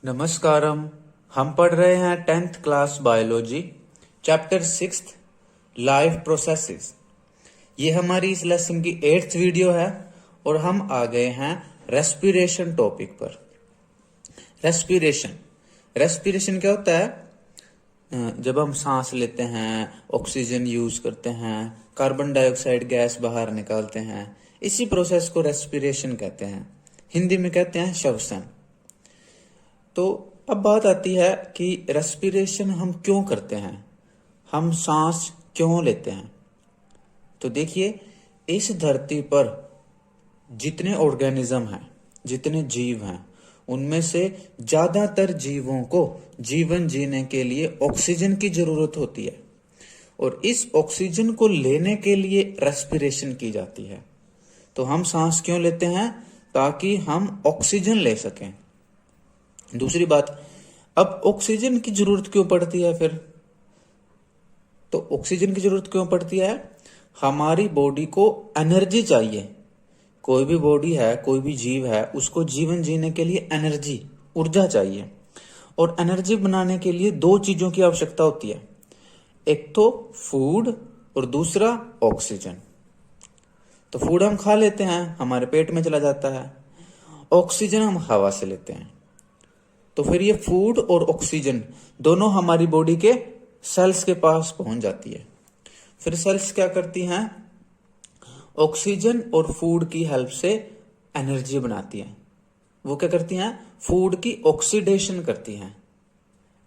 नमस्कारम। हम पढ़ रहे हैं 10th class biology chapter 6 life processes. ये हमारी इस लेसन की 8th वीडियो है और हम आ गए हैं रेस्पिरेशन टॉपिक पर। रेस्पिरेशन रेस्पिरेशन क्या होता है? जब हम सांस लेते हैं, ऑक्सीजन यूज करते हैं, कार्बन डाइऑक्साइड गैस बाहर निकालते हैं, इसी प्रोसेस को रेस्पिरेशन कहते हैं। हिंदी में कहते हैं श्वसन। तो अब बात आती है कि रेस्पिरेशन हम क्यों करते हैं, हम सांस क्यों लेते हैं। तो देखिए, इस धरती पर जितने ऑर्गेनिज्म हैं, जितने जीव हैं, उनमें से ज्यादातर जीवों को जीवन जीने के लिए ऑक्सीजन की जरूरत होती है और इस ऑक्सीजन को लेने के लिए रेस्पिरेशन की जाती है। तो हम सांस क्यों लेते हैं? ताकि हम ऑक्सीजन ले सकें। दूसरी बात, अब ऑक्सीजन की जरूरत क्यों पड़ती है फिर? तो ऑक्सीजन की जरूरत क्यों पड़ती है? हमारी बॉडी को एनर्जी चाहिए। कोई भी बॉडी है, कोई भी जीव है, उसको जीवन जीने के लिए एनर्जी, ऊर्जा चाहिए। और एनर्जी बनाने के लिए दो चीजों की आवश्यकता होती है, एक तो फूड और दूसरा ऑक्सीजन। तो फूड हम खा लेते हैं, हमारे पेट में चला जाता है। ऑक्सीजन हम हवा से लेते हैं। तो फिर ये फूड और ऑक्सीजन दोनों हमारी बॉडी के सेल्स के पास पहुंच जाती है। फिर सेल्स क्या करती हैं? ऑक्सीजन और फूड की हेल्प से एनर्जी बनाती हैं। वो क्या करती हैं? फूड की ऑक्सीडेशन करती हैं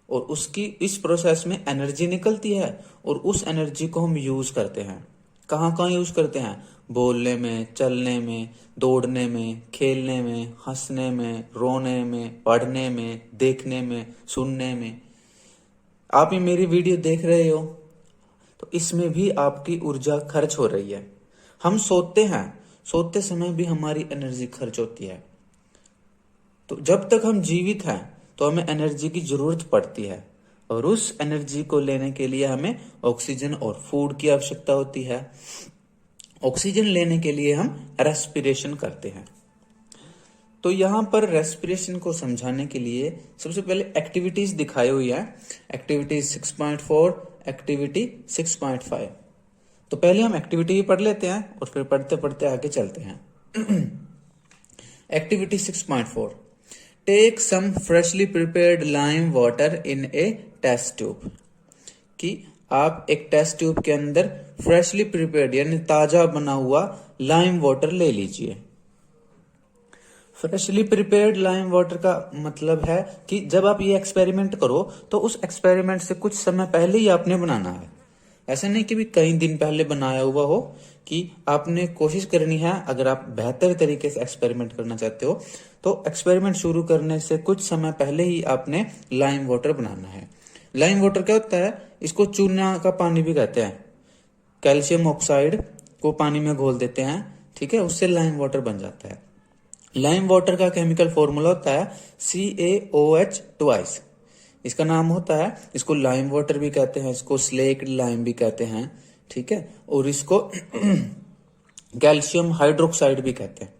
और उसकी इस प्रोसेस में एनर्जी निकलती है और उस एनर्जी को हम यूज करते हैं। कहाँ कहाँ यूज करते हैं? बोलने में, चलने में, दौड़ने में, खेलने में, हंसने में, रोने में, पढ़ने में, देखने में, सुनने में। आप ये मेरी वीडियो देख रहे हो तो इसमें भी आपकी ऊर्जा खर्च हो रही है। हम सोते हैं, सोते समय भी हमारी एनर्जी खर्च होती है। तो जब तक हम जीवित हैं तो हमें एनर्जी की जरूरत पड़ती है और उस एनर्जी को लेने के लिए हमें ऑक्सीजन और फूड की आवश्यकता होती है। ऑक्सीजन लेने के लिए हम रेस्पिरेशन करते हैं। तो यहां पर रेस्पिरेशन को समझाने के लिए सबसे पहले एक्टिविटीज दिखाई हुई है। Activity 6.4, activity 6.5। तो पहले हम एक्टिविटी पढ़ लेते हैं और फिर पढ़ते पढ़ते आगे चलते हैं। Activity 6.4, take some freshly prepared lime water in a test tube. कि आप एक टेस्ट ट्यूब के अंदर फ्रेशली प्रिपेयर्ड यानी ताजा बना हुआ लाइम वाटर ले लीजिए। फ्रेशली प्रिपेयर्ड लाइम वाटर का मतलब है कि जब आप ये एक्सपेरिमेंट करो तो उस एक्सपेरिमेंट से कुछ समय पहले ही आपने बनाना है। ऐसा नहीं कि भी कई दिन पहले बनाया हुआ हो। कि आपने कोशिश करनी है, अगर आप बेहतर तरीके से एक्सपेरिमेंट करना चाहते हो तो एक्सपेरिमेंट शुरू करने से कुछ समय पहले ही आपने लाइम वाटर बनाना है। लाइम वाटर क्या होता है? इसको चूना का पानी भी कहते हैं। कैल्शियम ऑक्साइड को पानी में घोल देते हैं, ठीक है, उससे लाइम वाटर बन जाता है। लाइम वाटर का केमिकल फॉर्मूला होता है CaOH ट्वाइस। इसका नाम होता है, इसको लाइम वाटर भी कहते हैं, इसको स्लेक्ड लाइम भी कहते हैं, ठीक है, और इसको कैल्शियम हाइड्रोक्साइड भी कहते हैं।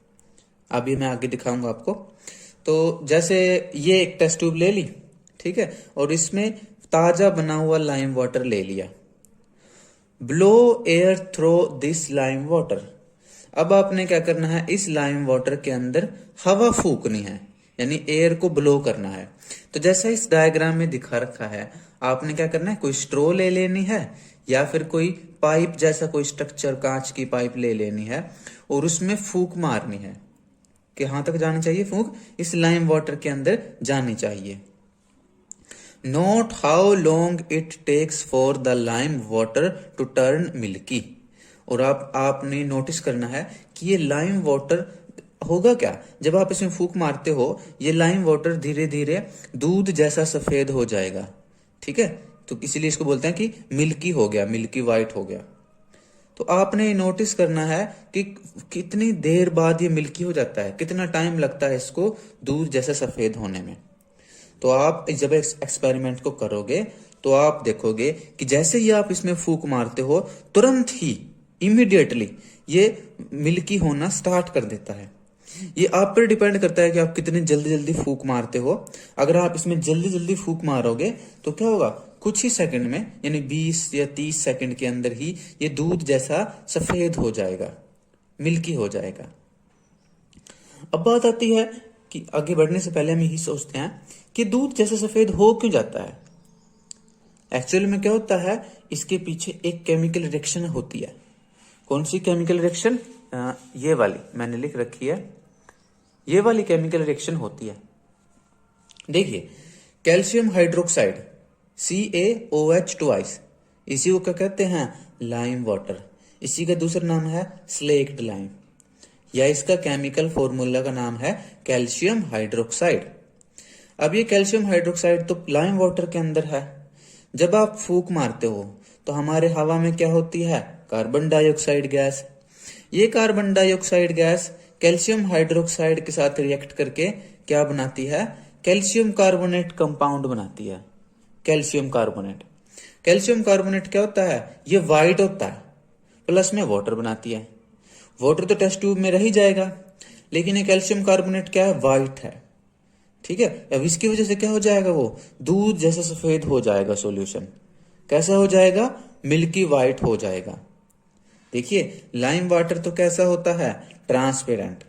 अभी मैं आगे दिखाऊंगा आपको। तो जैसे ये एक टेस्ट ट्यूब ले ली, ठीक है, और इसमें ताजा बना हुआ लाइम वाटर ले लिया। Blow air through this lime water. अब आपने क्या करना है? इस लाइम वाटर के अंदर हवा फूकनी है, यानी एयर को ब्लो करना है। तो जैसा इस डायग्राम में दिखा रखा है, आपने क्या करना है? कोई स्ट्रो ले लेनी है या फिर कोई पाइप जैसा कोई स्ट्रक्चर, कांच की पाइप ले लेनी है और उसमें फूक मारनी है। कहां तक जानी चाहिए फूक? इस लाइम वाटर के अंदर जानी चाहिए। Note how long it takes for the lime water to turn milky. और आपने नोटिस करना है कि ये लाइम वाटर होगा क्या? जब आप इसमें फूक मारते हो, ये लाइम वाटर धीरे धीरे दूध जैसा सफेद हो जाएगा, ठीक है। तो इसीलिए इसको बोलते हैं कि मिल्की हो गया, मिल्की वाइट हो गया। तो आपने नोटिस करना है कि कितनी देर बाद ये मिल्की हो जाता है, कितना टाइम लगता है इसको दूध जैसा सफेद होने में। तो आप जब एक्सपेरिमेंट को करोगे तो आप देखोगे कि जैसे ही आप इसमें फूक मारते हो, तुरंत ही इमीडिएटली ये मिल्की होना स्टार्ट कर देता है। ये आप पर डिपेंड करता है कि आप कितने जल्दी जल्दी फूंक मारते हो। अगर आप इसमें जल्दी जल्दी फूंक मारोगे तो क्या होगा, कुछ ही सेकंड में यानी 20 या 30 सेकंड के अंदर ही ये दूध जैसा सफेद हो जाएगा, मिल्की हो जाएगा। अब बात आती है कि आगे बढ़ने से पहले हम यही सोचते हैं कि दूध जैसा सफेद हो क्यों जाता है। एक्चुअली में क्या होता है, इसके पीछे एक केमिकल रिएक्शन होती है। कौन सी केमिकल रिएक्शन? ये वाली मैंने लिख रखी है, ये वाली केमिकल रिएक्शन होती है। देखिए, कैल्शियम हाइड्रोक्साइड CaOH ट्वाइस, इसी को क्या कहते हैं, लाइम वाटर। इसी का दूसरा नाम है स्लेक्ड लाइम, या इसका केमिकल फॉर्मूला का नाम है कैल्शियम हाइड्रोक्साइड। अब ये कैल्शियम हाइड्रोक्साइड तो लाइम वाटर के अंदर है। जब आप फूंक मारते हो तो हमारे हवा में क्या होती है, कार्बन डाइऑक्साइड गैस। ये carbon dioxide gas calcium hydroxide के साथ रिएक्ट करके क्या बनाती है, कैल्शियम कार्बोनेट कंपाउंड बनाती है। कैल्शियम कार्बोनेट, कैल्शियम कार्बोनेट क्या होता है, ये व्हाइट होता है, प्लस में वाटर बनाती है। वाटर तो टेस्ट ट्यूब में रह ही जाएगा, लेकिन ये कैल्शियम कार्बोनेट क्या है, व्हाइट है। ठीक है, अब इसकी वजह से क्या हो जाएगा, वो दूध जैसा सफेद हो जाएगा। सॉल्यूशन कैसा हो जाएगा, मिल्की व्हाइट हो जाएगा। देखिए, लाइम वाटर तो कैसा होता है, ट्रांसपेरेंट,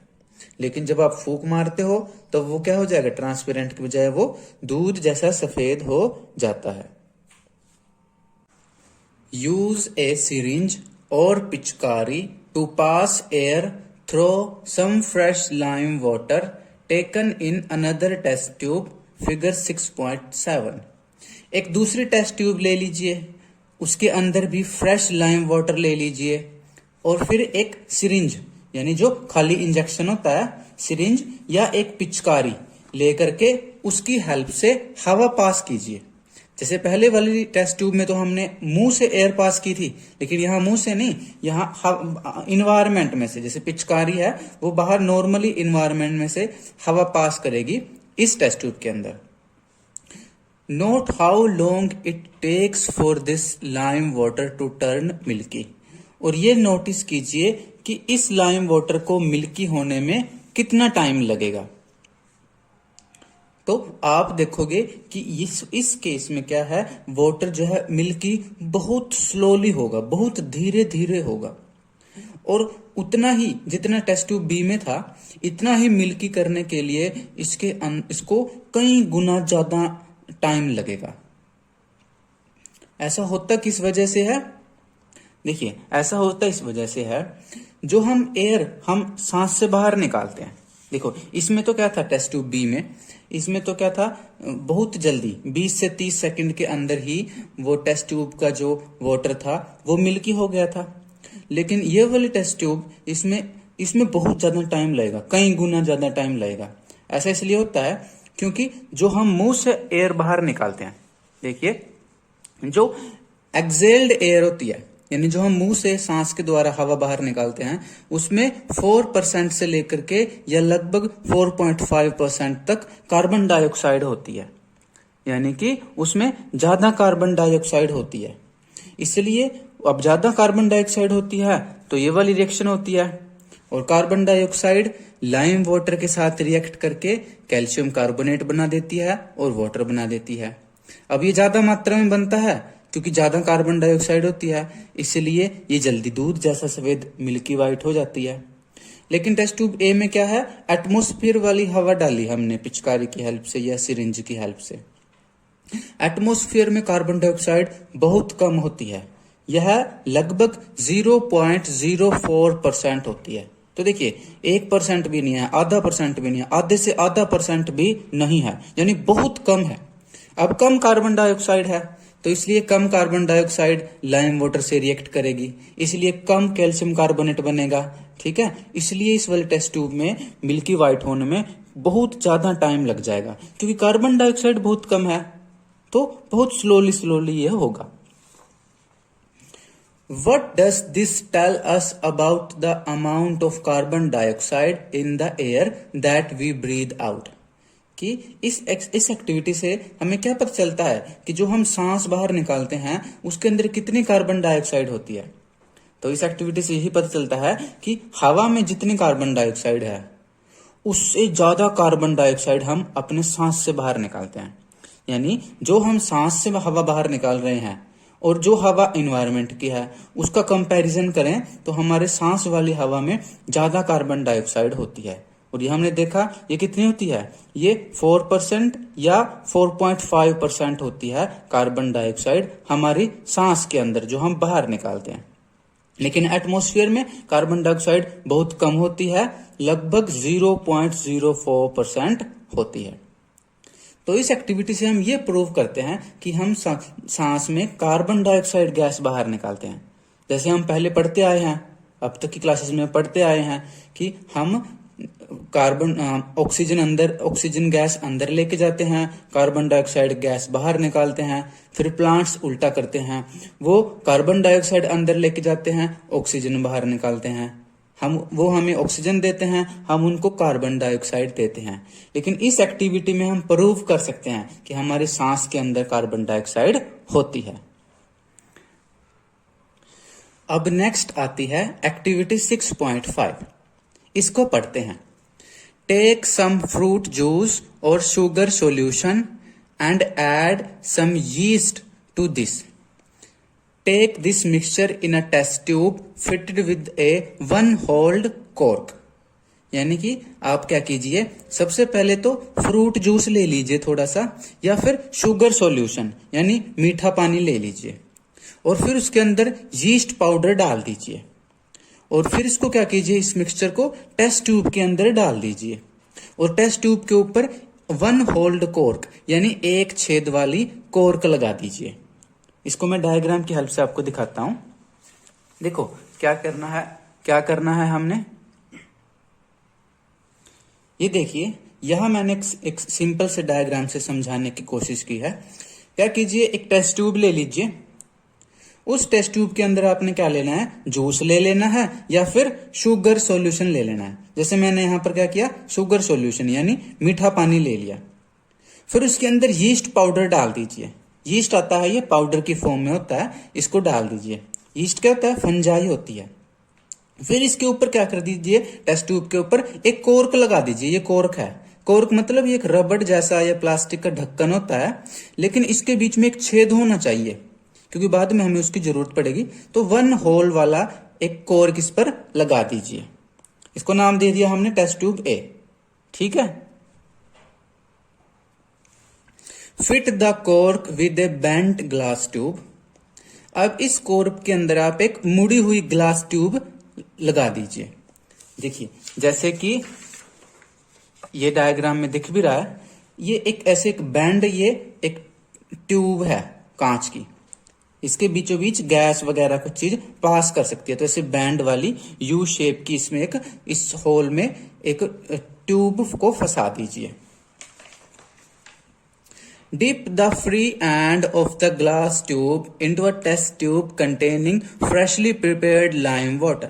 लेकिन जब आप फूंक मारते हो तो वो क्या हो जाएगा, ट्रांसपेरेंट की बजाय वो दूध जैसा सफेद हो जाता है। यूज ए सिरिंज और पिचकारी to pass air through some fresh lime water taken in another test tube, figure 6.7। एक दूसरी टेस्ट ट्यूब ले लीजिए, उसके अंदर भी फ्रेश लाइम वाटर ले लीजिए, और फिर एक सिरिंज यानी जो खाली इंजेक्शन होता है, सिरिंज या एक पिचकारी लेकर के उसकी हेल्प से हवा पास कीजिए। जैसे पहले वाली टेस्ट ट्यूब में तो हमने मुंह से एयर पास की थी, लेकिन यहाँ मुंह से नहीं, यहाँ इन्वायरमेंट में से, जैसे पिचकारी है वो बाहर नॉर्मली इन्वायरमेंट में से हवा पास करेगी इस टेस्ट ट्यूब के अंदर। Note how long it takes for this lime water to turn milky, और ये नोटिस कीजिए कि इस लाइम वाटर को मिल्की होने में कितना टाइम लगेगा। तो आप देखोगे कि इस केस में क्या है, वाटर जो है मिल्की बहुत स्लोली होगा, बहुत धीरे धीरे होगा, और उतना ही जितना टेस्ट ट्यूब बी में था इतना ही मिल्की करने के लिए इसको कई गुना ज्यादा टाइम लगेगा। ऐसा होता किस वजह से है, देखिए ऐसा होता इस वजह से है, जो हम एयर हम सांस से बाहर निकालते हैं। देखो इसमें तो क्या था, टेस्ट ट्यूब बी में इसमें तो क्या था, बहुत जल्दी 20 से 30 सेकंड के अंदर ही वो टेस्ट ट्यूब का जो वाटर था वो मिल्की हो गया था। लेकिन ये वाली टेस्ट ट्यूब इसमें बहुत ज्यादा टाइम लगेगा, कई गुना ज्यादा टाइम लगेगा। ऐसा इसलिए होता है क्योंकि जो हम मुंह से एयर बाहर निकालते हैं, देखिए जो एक्सेल्ड एयर होती है, यानी जो हम मुंह से सांस के द्वारा हवा बाहर निकालते हैं, उसमें 4% से लेकर के या लगभग 4.5% तक कार्बन डाइऑक्साइड होती है, यानी कि उसमें ज्यादा कार्बन डाइऑक्साइड होती है। इसलिए अब ज्यादा कार्बन डाइऑक्साइड होती है तो ये वाली रिएक्शन होती है, और कार्बन डाइऑक्साइड लाइम वाटर के साथ रिएक्ट करके कैल्शियम कार्बोनेट बना देती है और वाटर बना देती है। अब ये ज्यादा मात्रा में बनता है क्योंकि ज्यादा कार्बन डाइऑक्साइड होती है, इसलिए ये जल्दी दूध जैसा सफेद मिल्की वाइट हो जाती है। लेकिन टेस्ट ट्यूब ए में क्या है, एटमॉस्फेयर वाली हवा डाली हमने पिचकारी की हेल्प से या सिरिंज की हेल्प से। एटमॉस्फेयर में कार्बन डाइऑक्साइड बहुत कम होती है, यह लगभग 0.04% होती है। तो देखिए 1% भी नहीं है, आधा परसेंट भी नहीं है, आधे से आधा परसेंट भी नहीं है, यानी बहुत कम है। अब कम कार्बन डाइऑक्साइड है तो इसलिए कम कार्बन डाइऑक्साइड लाइम वाटर से रिएक्ट करेगी, इसलिए कम कैल्शियम कार्बोनेट बनेगा। ठीक है, इसलिए इस वाले टेस्ट ट्यूब में मिल्की वाइट होने में बहुत ज्यादा टाइम लग जाएगा, क्योंकि कार्बन डाइऑक्साइड बहुत कम है तो बहुत स्लोली ये होगा। What does this tell us about the amount of carbon dioxide in the air that we breathe out? कि इस एक्टिविटी से हमें क्या पता चलता है कि जो हम सांस बाहर निकालते हैं उसके अंदर कितनी कार्बन डाइऑक्साइड होती है। तो इस एक्टिविटी से यही पता चलता है कि हवा में जितनी कार्बन डाइऑक्साइड है उससे ज्यादा कार्बन डाइऑक्साइड हम अपने सांस से बाहर निकालते हैं। यानी जो हम सांस से हवा बाहर निकाल रहे हैं और जो हवा इन्वायरमेंट की है उसका कंपैरिजन करें तो हमारे सांस वाली हवा में ज्यादा कार्बन डाइऑक्साइड होती है। और ये हमने देखा ये कितनी होती है, ये 4% या 4.5% होती है कार्बन डाइऑक्साइड हमारी सांस के अंदर जो हम बाहर निकालते हैं। लेकिन एटमॉस्फेयर में कार्बन डाइऑक्साइड बहुत कम होती है, लगभग 0.04% होती है। तो इस एक्टिविटी से हम ये प्रूव करते हैं कि हम सांस में कार्बन डाइऑक्साइड गैस बाहर निकालते हैं। जैसे हम पहले पढ़ते आए हैं, अब तक की क्लासेस में पढ़ते आए हैं कि हम ऑक्सीजन गैस अंदर लेके जाते हैं, कार्बन डाइऑक्साइड गैस बाहर निकालते हैं। फिर प्लांट्स उल्टा करते हैं, वो कार्बन डाइऑक्साइड अंदर लेके जाते हैं, ऑक्सीजन बाहर निकालते हैं। वो हमें ऑक्सीजन देते हैं, हम उनको कार्बन डाइऑक्साइड देते हैं। लेकिन इस एक्टिविटी में हम प्रूव कर सकते हैं कि हमारी सांस के अंदर कार्बन डाइऑक्साइड होती है। अब नेक्स्ट आती है एक्टिविटी 6.5। इसको पढ़ते हैं। टेक सम फ्रूट जूस और sugar solution and add some yeast to this. Take this mixture in a test tube fitted with a 1 holed cork. यानी कि आप क्या कीजिए, सबसे पहले तो फ्रूट जूस ले लीजिए थोड़ा सा, या फिर शुगर सॉल्यूशन यानी मीठा पानी ले लीजिए, और फिर उसके अंदर यीस्ट पाउडर डाल दीजिए, और फिर इसको क्या कीजिए, इस मिक्सचर को टेस्ट ट्यूब के अंदर डाल दीजिए, और टेस्ट ट्यूब के ऊपर 1 होल्ड कॉर्क यानी एक छेद वाली कॉर्क लगा दीजिए। इसको मैं डायग्राम की हेल्प से आपको दिखाता हूं। देखो क्या करना है हमने, ये देखिए यहां मैंने एक सिंपल से डायग्राम से समझाने की कोशिश की है। क्या कीजिए, एक टेस्ट ट्यूब ले लीजिए, उस टेस्ट ट्यूब के अंदर आपने क्या लेना है, जूस ले लेना है या फिर शुगर सॉल्यूशन ले लेना है। जैसे मैंने यहां पर क्या किया, शुगर सॉल्यूशन यानी मीठा पानी ले लिया। फिर उसके अंदर यीस्ट पाउडर डाल दीजिए। यीस्ट आता है, ये पाउडर की फॉर्म में होता है, इसको डाल दीजिए। यीस्ट क्या होता है, फंजाई होती है। फिर इसके ऊपर क्या कर दीजिए, टेस्ट ट्यूब के ऊपर एक कॉर्क लगा दीजिए। ये कॉर्क है, कॉर्क मतलब ये एक रबड़ जैसा या प्लास्टिक का ढक्कन होता है, लेकिन इसके बीच में एक छेद होना चाहिए क्योंकि बाद में हमें उसकी जरूरत पड़ेगी। तो 1 होल वाला एक कॉर्क इस पर लगा दीजिए। इसको नाम दे दिया हमने टेस्ट ट्यूब ए। ठीक है। Fit the cork with A bent glass tube. अब इस कॉर्क के अंदर आप एक मुड़ी हुई ग्लास ट्यूब लगा दीजिए। देखिए जैसे कि ये डायग्राम में दिख भी रहा है, ये एक बैंड, ये एक ट्यूब है कांच की, इसके बीचों बीच गैस वगैरह कुछ चीज पास कर सकती है। तो ऐसे बैंड वाली यू शेप की इसमें इस होल में एक ट्यूब को फंसा दीजिए। Dip the free end of the glass tube into a test tube containing freshly prepared lime water.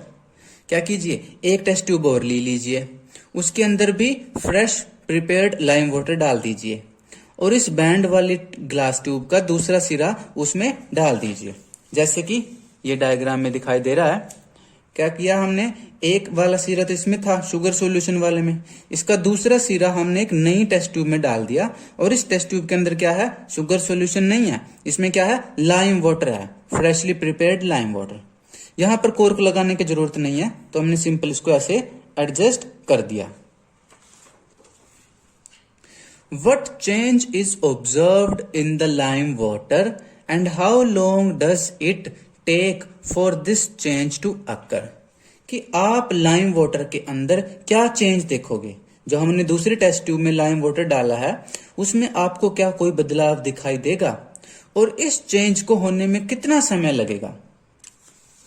क्या कीजिए, एक टेस्ट ट्यूब और ले लीजिए, उसके अंदर भी फ्रेश प्रिपेयर्ड लाइम वाटर डाल दीजिए, और इस बैंड वाली ग्लास ट्यूब का दूसरा सिरा उसमें डाल दीजिए। जैसे कि ये डायग्राम में दिखाई दे रहा है। क्या किया हमने, एक वाला सिरा तो इसमें था शुगर सॉल्यूशन वाले में, इसका दूसरा सिरा हमने एक नई टेस्ट ट्यूब में डाल दिया, और इस टेस्ट ट्यूब के अंदर क्या है, शुगर सॉल्यूशन नहीं है, इसमें क्या है, लाइम वाटर है, फ्रेशली प्रिपेयर्ड लाइम वाटर। यहां पर कॉर्क लगाने की जरूरत नहीं है, तो हमने सिंपल इसको ऐसे एडजस्ट कर दिया। What change is observed in the lime water and how long does it take for this change to occur? कि आप लाइम वाटर के अंदर क्या चेंज देखोगे। जो हमने दूसरे टेस्ट ट्यूब में लाइम वाटर डाला है उसमें आपको क्या कोई बदलाव दिखाई देगा, और इस चेंज को होने में कितना समय लगेगा।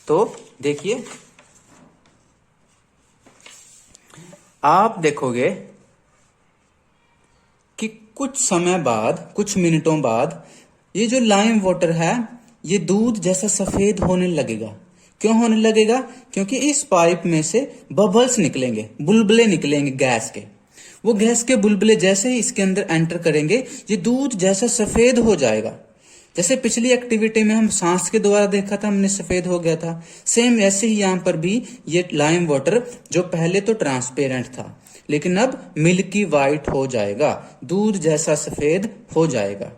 तो देखिए आप देखोगे कि कुछ समय बाद, कुछ मिनटों बाद ये जो लाइम वाटर है ये दूध जैसा सफेद होने लगेगा। क्यों होने लगेगा, क्योंकि इस पाइप में से बबल्स निकलेंगे, बुलबुले निकलेंगे गैस के। वो गैस के बुलबुले जैसे ही इसके अंदर एंटर करेंगे ये दूध जैसा सफेद हो जाएगा। जैसे पिछली एक्टिविटी में हम सांस के द्वारा देखा था, हमने सफेद हो गया था, सेम ऐसे ही यहाँ पर भी ये लाइम वाटर जो पहले तो ट्रांसपेरेंट था, लेकिन अब मिल्की वाइट हो जाएगा, दूध जैसा सफेद हो जाएगा।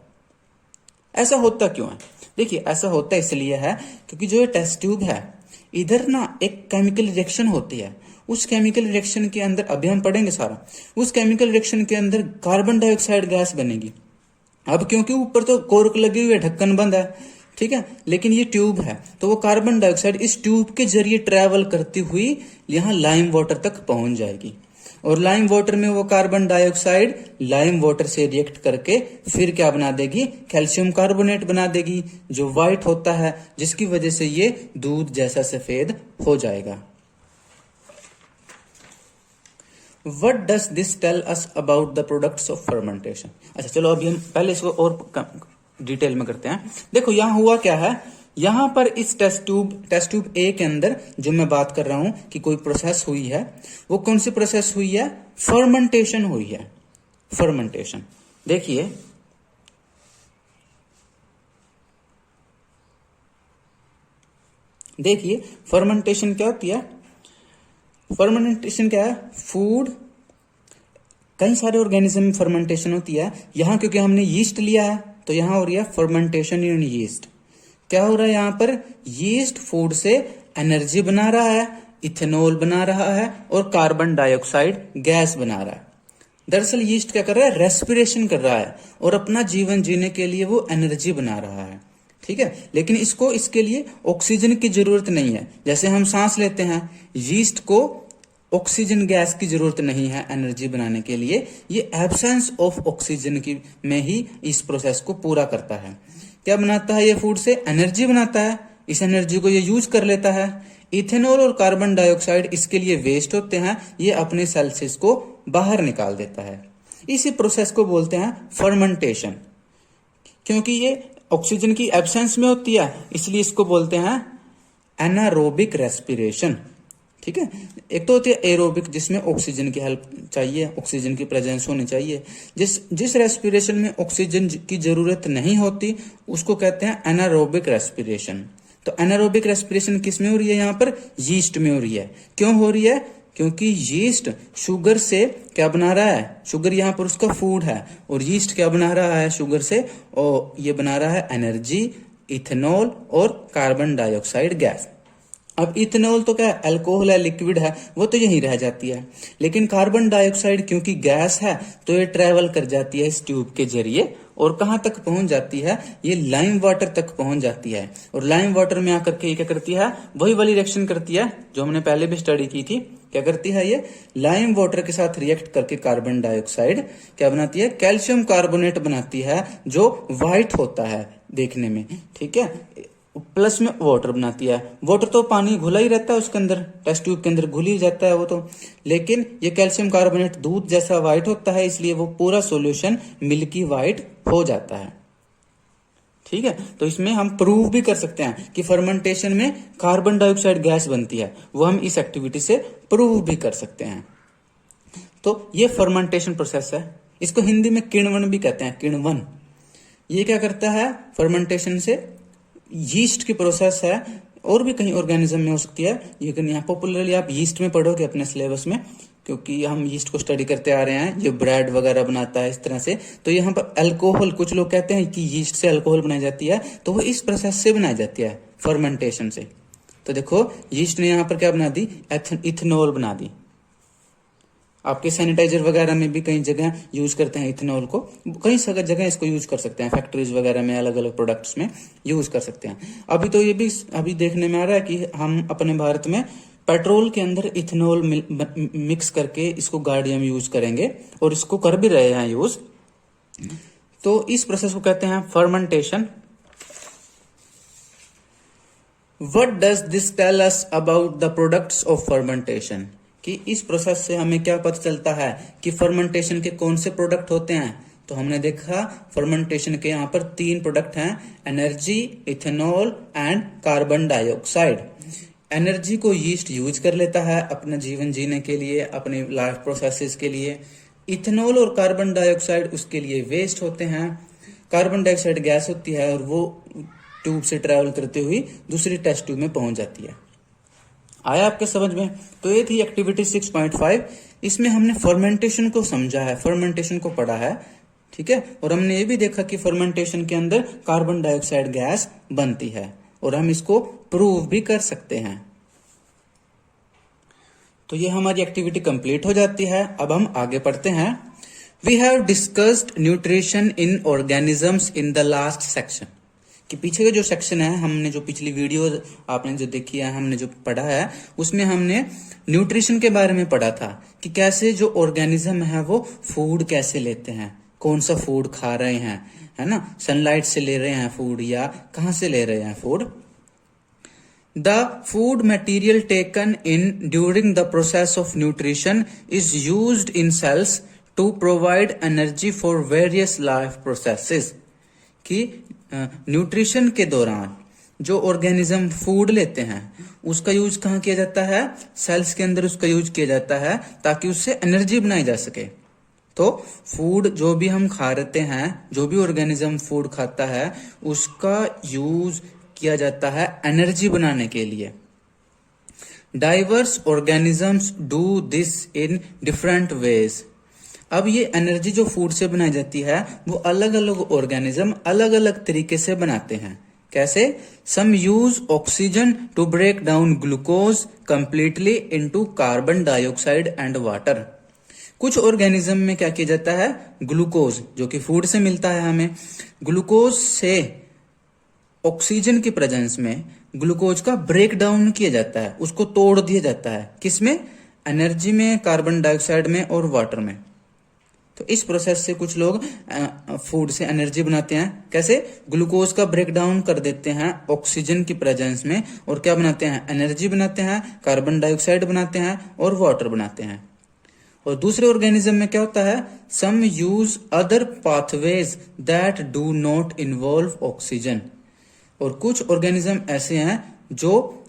ऐसा होता क्यों है? देखिए, ऐसा होता इसलिए है क्योंकि जो ये टेस्ट ट्यूब है, इधर ना एक केमिकल रिएक्शन होती है। उस केमिकल रिएक्शन के अंदर, अभी हम पढ़ेंगे सारा, उस केमिकल रिएक्शन के अंदर कार्बन डाइऑक्साइड गैस बनेगी। अब क्योंकि ऊपर तो कोर्क लगी हुई है, ढक्कन बंद है, ठीक है, लेकिन ये ट्यूब है, तो वो कार्बन डाइऑक्साइड इस ट्यूब के जरिए ट्रेवल करती हुई यहाँ लाइम वाटर तक पहुंच जाएगी, और लाइम वाटर में वो कार्बन डाइऑक्साइड लाइम वाटर से रिएक्ट करके फिर क्या बना देगी? कैल्शियम कार्बोनेट बना देगी, जो व्हाइट होता है, जिसकी वजह से ये दूध जैसा सफेद हो जाएगा। What does this tell us about the products of fermentation? अच्छा, चलो अभी हम पहले इसको और डिटेल में करते हैं। देखो यहाँ हुआ क्या है, यहाँ पर इस टेस्ट ट्यूब ए के अंदर जो मैं बात कर रहा हूं कि कोई प्रोसेस हुई है, वो कौन सी प्रोसेस हुई है? फर्मेंटेशन हुई है, फर्मेंटेशन। देखिए फर्मेंटेशन क्या होती है? फर्मेंटेशन क्या है? फूड, कई सारे ऑर्गेनिज्म में फर्मेंटेशन होती है। यहां क्योंकि हमने यीस्ट लिया है, तो यहां हो रही है फर्मेंटेशन इन यीस्ट। क्या हो रहा है यहाँ पर? यीस्ट फूड से एनर्जी बना रहा है, इथेनॉल बना रहा है, और कार्बन डाइऑक्साइड गैस बना रहा है। दरअसल यीस्ट क्या कर रहा है? रेस्पिरेशन कर रहा है, और अपना जीवन जीने के लिए वो एनर्जी बना रहा है, ठीक है। लेकिन इसके लिए ऑक्सीजन की जरूरत नहीं है। जैसे हम सांस लेते हैं, यीस्ट को ऑक्सीजन गैस की जरूरत नहीं है एनर्जी बनाने के लिए। ये एब्सेंस ऑफ ऑक्सीजन की में ही इस प्रोसेस को पूरा करता है। क्या बनाता है? ये फूड से एनर्जी बनाता है, इस एनर्जी को ये यूज कर लेता है। इथेनॉल और कार्बन डाइऑक्साइड इसके लिए वेस्ट होते हैं, ये अपने सेल से इसको बाहर निकाल देता है। इसी प्रोसेस को बोलते हैं फर्मेंटेशन। क्योंकि ये ऑक्सीजन की एब्सेंस में होती है, इसलिए इसको बोलते हैं एनारोबिक रेस्पिरेशन, ठीक है। एक तो होती है एरोबिक, जिसमें ऑक्सीजन की हेल्प चाहिए, ऑक्सीजन की प्रेजेंस होनी चाहिए। जिस रेस्पिरेशन में ऑक्सीजन की जरूरत नहीं होती, उसको कहते हैं एनारोबिक रेस्पिरेशन। तो एनारोबिक रेस्पिरेशन किस में हो रही है? यहाँ पर यीस्ट में हो रही है। क्यों हो रही है? क्योंकि यीस्ट शुगर से क्या बना रहा है? शुगर यहाँ पर उसका फूड है, और यीस्ट क्या बना रहा है शुगर से? और ये बना रहा है एनर्जी, इथेनॉल और कार्बन डाइऑक्साइड गैस। अब इथेनॉल तो क्या है? अल्कोहल है, लिक्विड है, वो तो यहीं रह जाती है। लेकिन कार्बन डाइऑक्साइड क्योंकि गैस है, तो ये ट्रेवल कर जाती है इस ट्यूब के जरिए, और कहां तक पहुंच जाती है? ये लाइम वाटर तक पहुंच जाती है। और लाइम वाटर में आकर के ये क्या करती है? वही वाली रिएक्शन करती है जो हमने पहले भी स्टडी की थी। क्या करती है? ये लाइम वाटर के साथ रिएक्ट करके कार्बन डाइऑक्साइड क्या बनाती है? कैल्शियम कार्बोनेट बनाती है, जो व्हाइट होता है देखने में, ठीक है। प्लस में वाटर बनाती है। वाटर तो पानी घुला ही रहता है उसके अंदर, टेस्ट ट्यूब के अंदर घुल ही जाता है वो तो। लेकिन ये कैल्शियम कार्बोनेट दूध जैसा व्हाइट होता है, इसलिए वो पूरा सॉल्यूशन मिल्की व्हाइट हो जाता है, ठीक है। तो इसमें हम प्रूव भी कर सकते हैं कि फर्मेंटेशन में कार्बन डाइऑक्साइड गैस बनती है, वो हम इस एक्टिविटी से प्रूव भी कर सकते हैं। तो ये फर्मेंटेशन प्रोसेस है। इसको हिंदी में किण्वन भी कहते हैं, किण्वन। ये क्या करता है? फर्मेंटेशन से यीस्ट की प्रोसेस है, और भी कहीं ऑर्गेनिज्म में हो सकती है, लेकिन यहाँ पॉपुलरली आप यीस्ट में पढ़ोगे अपने सिलेबस में, क्योंकि हम यीस्ट को स्टडी करते आ रहे हैं, जो ब्रेड वगैरह बनाता है इस तरह से। तो यहाँ पर अल्कोहल, कुछ लोग कहते हैं कि यीस्ट से अल्कोहल बनाई जाती है, तो वो इस प्रोसेस से बनाई जाती है, फर्मेंटेशन से। तो देखो यीस्ट ने यहाँ पर क्या बना दी? इथेनॉल बना दी। आपके सैनिटाइजर वगैरह में भी कई जगह यूज करते हैं इथेनॉल को, कई जगह इसको यूज कर सकते हैं, फैक्ट्रीज वगैरह में अलग अलग प्रोडक्ट्स में यूज कर सकते हैं। अभी तो ये भी अभी देखने में आ रहा है कि हम अपने भारत में पेट्रोल के अंदर इथेनॉल मिक्स करके इसको गाड़ियों में यूज करेंगे, और इसको कर भी रहे हैं यूज। तो इस प्रोसेस को कहते हैं fermentation. What does this tell us about the products of fermentation? कि इस प्रोसेस से हमें क्या पता चलता है कि फर्मेंटेशन के कौन से प्रोडक्ट होते हैं? तो हमने देखा फर्मेंटेशन के यहाँ पर 3 प्रोडक्ट हैं, energy, ethanol and carbon dioxide. Energy को यीस्ट यूज कर लेता है अपना जीवन जीने के लिए, अपने लाइफ प्रोसेसेस के लिए। इथेनॉल और कार्बन डाइऑक्साइड उसके लिए वेस्ट होते हैं। कार्बन डाइऑक्साइड गैस होती है, और वो ट्यूब से ट्रेवल करते हुए दूसरी टेस्ट ट्यूब में पहुंच जाती है। आया आपके समझ में? तो ये थी एक्टिविटी 6.5 इसमें हमने फर्मेंटेशन को समझा है, फर्मेंटेशन को पढ़ा है, ठीक है। और हमने ये भी देखा कि फर्मेंटेशन के अंदर कार्बन डाइऑक्साइड गैस बनती है और हम इसको प्रूव भी कर सकते हैं। तो ये हमारी एक्टिविटी कंप्लीट हो जाती है। अब हम आगे पढ़ते हैं। We have discussed nutrition in organisms in the last section, कि पीछे का जो सेक्शन है, हमने जो पिछली वीडियो आपने जो देखी है, हमने जो पढ़ा है, उसमें हमने न्यूट्रिशन के बारे में पढ़ा था कि कैसे जो ऑर्गेनिज्म है वो फूड कैसे लेते हैं, कौन सा फूड खा रहे हैं, है ना, सनलाइट से ले रहे हैं फूड या कहाँ से ले रहे हैं food. The food material taken in during the process of nutrition is used in cells to provide energy for various life processes। कि न्यूट्रिशन के दौरान जो ऑर्गेनिज्म फूड लेते हैं उसका यूज कहाँ किया जाता है, सेल्स के अंदर उसका यूज किया जाता है ताकि उससे एनर्जी बनाई जा सके। तो फूड जो भी हम खा रहे हैं, जो भी ऑर्गेनिज्म फूड खाता है, उसका यूज किया जाता है एनर्जी बनाने के लिए। Diverse organisms do this in different ways. अब ये एनर्जी जो फूड से बनाई जाती है वो अलग अलग ऑर्गेनिज्म अलग अलग तरीके से बनाते हैं। कैसे? Some use oxygen to break down glucose completely into carbon dioxide and water. कुछ ऑर्गेनिज्म में क्या किया जाता है, ग्लूकोज जो कि फूड से मिलता है हमें, ग्लूकोज से ऑक्सीजन की प्रेजेंस में ग्लूकोज का ब्रेक डाउन किया जाता है, उसको तोड़ दिया जाता है। किसमें? एनर्जी में, कार्बन डाइऑक्साइड में और वाटर में। तो इस प्रोसेस से कुछ लोग फूड से एनर्जी बनाते हैं। कैसे? ग्लूकोज का ब्रेक डाउन कर देते हैं ऑक्सीजन की प्रेजेंस में और क्या बनाते हैं, एनर्जी बनाते हैं, कार्बन डाइऑक्साइड बनाते हैं और वाटर बनाते हैं। और दूसरे ऑर्गेनिज्म में क्या होता है, some use other pathways that do not involve oxygen. और कुछ ऑर्गेनिज्म ऐसे हैं जो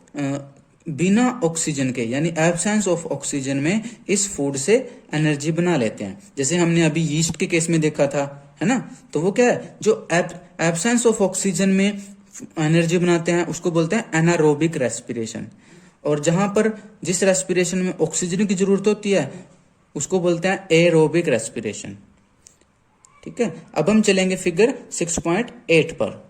बिना ऑक्सीजन के यानी एब्सेंस ऑफ ऑक्सीजन में इस फूड से एनर्जी बना लेते हैं। जैसे हमने अभी यीस्ट के केस में देखा था, है ना। तो वो क्या है, जो एब्सेंस ऑफ ऑक्सीजन में एनर्जी बनाते हैं उसको बोलते हैं एनारोबिक रेस्पिरेशन। और जहां पर जिस रेस्पिरेशन में ऑक्सीजन की जरूरत होती है उसको बोलते हैं एरोबिक रेस्पिरेशन। ठीक है। अब हम चलेंगे फिगर 6.8 पर।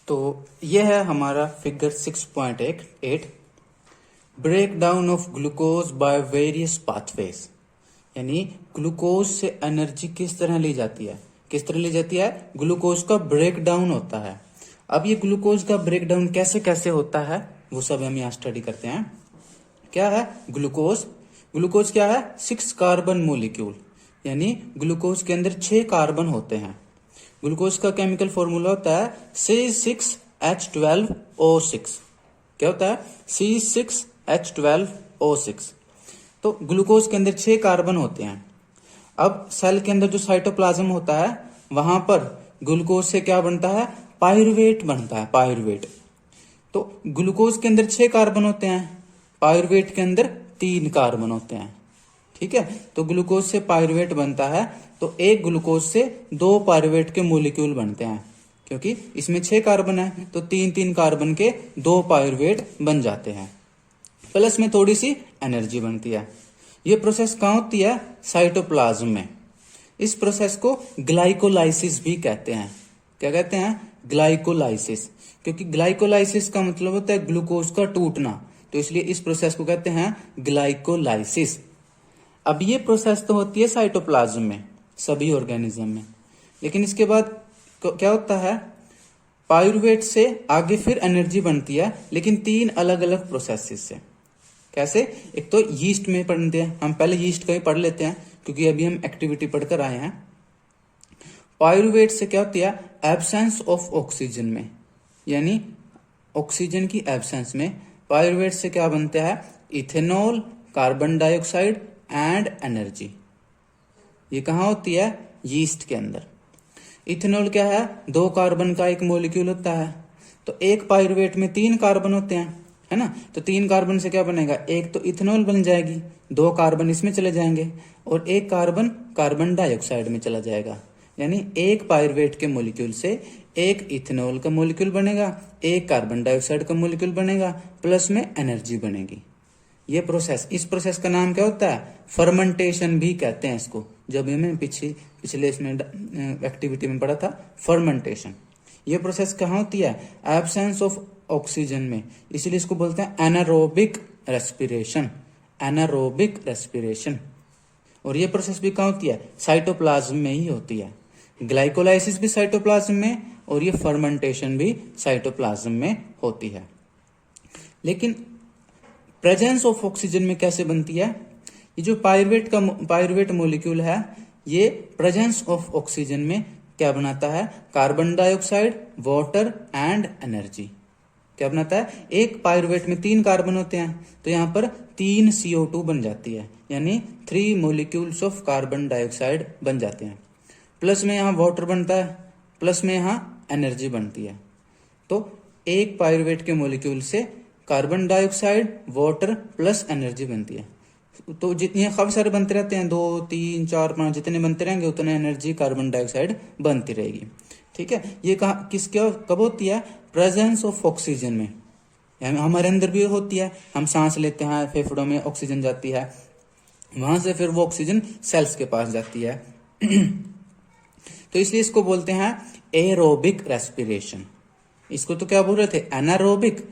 तो यह है हमारा figure 6.8, break down of glucose by various pathways. यानी ग्लूकोज से एनर्जी किस तरह ली जाती है, किस तरह ली जाती है, ग्लूकोज का ब्रेक डाउन होता है। अब ये ग्लूकोज का ब्रेक डाउन कैसे कैसे होता है वो सब हम यहाँ स्टडी करते हैं। क्या है ग्लूकोज? ग्लूकोज क्या है, 6 कार्बन मोलिक्यूल, यानी ग्लूकोज के अंदर 6 कार्बन होते हैं। ग्लूकोज का केमिकल फॉर्मूला होता है C6H12O6। क्या होता है, C6H12O6। तो ग्लूकोज के अंदर 6 कार्बन होते हैं। अब सेल के अंदर जो साइटोप्लाज्म होता है वहां पर ग्लूकोज से क्या बनता है, पायरुवेट बनता है, पायरुवेट। तो ग्लूकोज के अंदर 6 कार्बन होते हैं, पायरुवेट के अंदर 3 कार्बन होते हैं। ठीक है। तो ग्लूकोज से पायरुवेट बनता है, तो एक ग्लूकोज से 2 पायरुवेट के मोलिक्यूल बनते हैं, क्योंकि इसमें 6 कार्बन है तो 3-3 कार्बन के 2 पायरुवेट बन जाते हैं, प्लस में थोड़ी सी एनर्जी बनती है। ये प्रोसेस कहाँ होती है, साइटोप्लाज्म में। इस प्रोसेस को ग्लाइकोलाइसिस भी कहते हैं। क्या कहते हैं, ग्लाइकोलाइसिस। क्योंकि ग्लाइकोलाइसिस का मतलब होता है ग्लूकोज का टूटना, तो इसलिए इस प्रोसेस को कहते हैं ग्लाइकोलाइसिस। अब ये प्रोसेस तो होती है साइटोप्लाज्म में, सभी ऑर्गेनिज्म में। लेकिन इसके बाद क्या होता है, पायरुवेट से आगे फिर एनर्जी बनती है, लेकिन 3 अलग अलग प्रोसेसेस से। कैसे? एक तो यीस्ट में पढ़ते हैं, हम पहले यीस्ट का ही पढ़ लेते हैं क्योंकि अभी हम एक्टिविटी पढ़कर आए हैं। पायरुवेट से क्या होती है, एब्सेंस ऑफ ऑक्सीजन में, यानी ऑक्सीजन की एब्सेंस में पायरुवेट से क्या बनता है, ethanol, carbon dioxide and energy. ये कहाँ होती है, यीस्ट के अंदर। इथेनॉल क्या है, 2 कार्बन का एक मॉलिक्यूल होता है। तो एक पायरुवेट में 3 कार्बन होते हैं, है ना। तो 3 कार्बन से क्या बनेगा, एक तो इथेनॉल बन जाएगी, 2 कार्बन इसमें चले जाएंगे और एक कार्बन कार्बन डाइऑक्साइड में चला जाएगा। यानी एक पायरुवेट के मॉलिक्यूल से एक इथेनॉल का मॉलिक्यूल बनेगा, एक कार्बन डाइऑक्साइड का मॉलिक्यूल बनेगा, प्लस में एनर्जी बनेगी। ये प्रोसेस, इस प्रोसेस का नाम क्या होता है? फर्मेंटेशन भी कहते हैं इसको। जब हमें पिछले इसमें एक्टिविटी में पढ़ा था फर्मेंटेशन। ये प्रोसेस कहाँ होती है? एब्सेंस ऑफ ऑक्सीजन में, इसलिए इसको बोलते हैं एनारोबिक रेस्पिरेशन। Anaerobic respiration. और ये प्रोसेस भी कहाँ होती है? साइटोप्लाज्म में ही होती है। ग्लाइकोलाइसिस भी साइटोप्लाज्म में और ये फर्मेंटेशन भी साइटोप्लाज्म में होती है। लेकिन प्रेजेंस ऑफ ऑक्सीजन में कैसे बनती है? ये जो पायरुवेट मॉलिक्यूल है, ये प्रेजेंस ऑफ ऑक्सीजन में क्या बनाता है? Carbon dioxide, water and energy. क्या बनाता है? एक पायरुवेट में 3 कार्बन होते हैं, तो यहाँ पर 3 CO2 बन जाती है, यानी 3 मॉलिक्यूल्स ऑफ कार्बन डाइऑक्साइड बन जाते हैं। प्लस में यहाँ वाटर बनता है, प्लस में यहाँ एनर्जी बनती है। तो एक पायरुवेट के मॉलिक्यूल से carbon dioxide, water plus energy बनती है। तो जितने काफी सारे बनते रहते हैं, 2, 3, 4, 5 जितने बनते रहेंगे उतने एनर्जी कार्बन डाइऑक्साइड बनती रहेगी। ठीक है, ये कब होती है? प्रेजेंस ऑफ ऑक्सीजन में। हमारे अंदर भी होती है, हम सांस लेते हैं, फेफड़ों में ऑक्सीजन जाती है, वहां से फिर वो ऑक्सीजन सेल्स के पास जाती है। तो इसलिए इसको बोलते हैं एरोबिक रेस्पिरेशन। इसको तो क्या बोल रहे थे? एनारोबिक।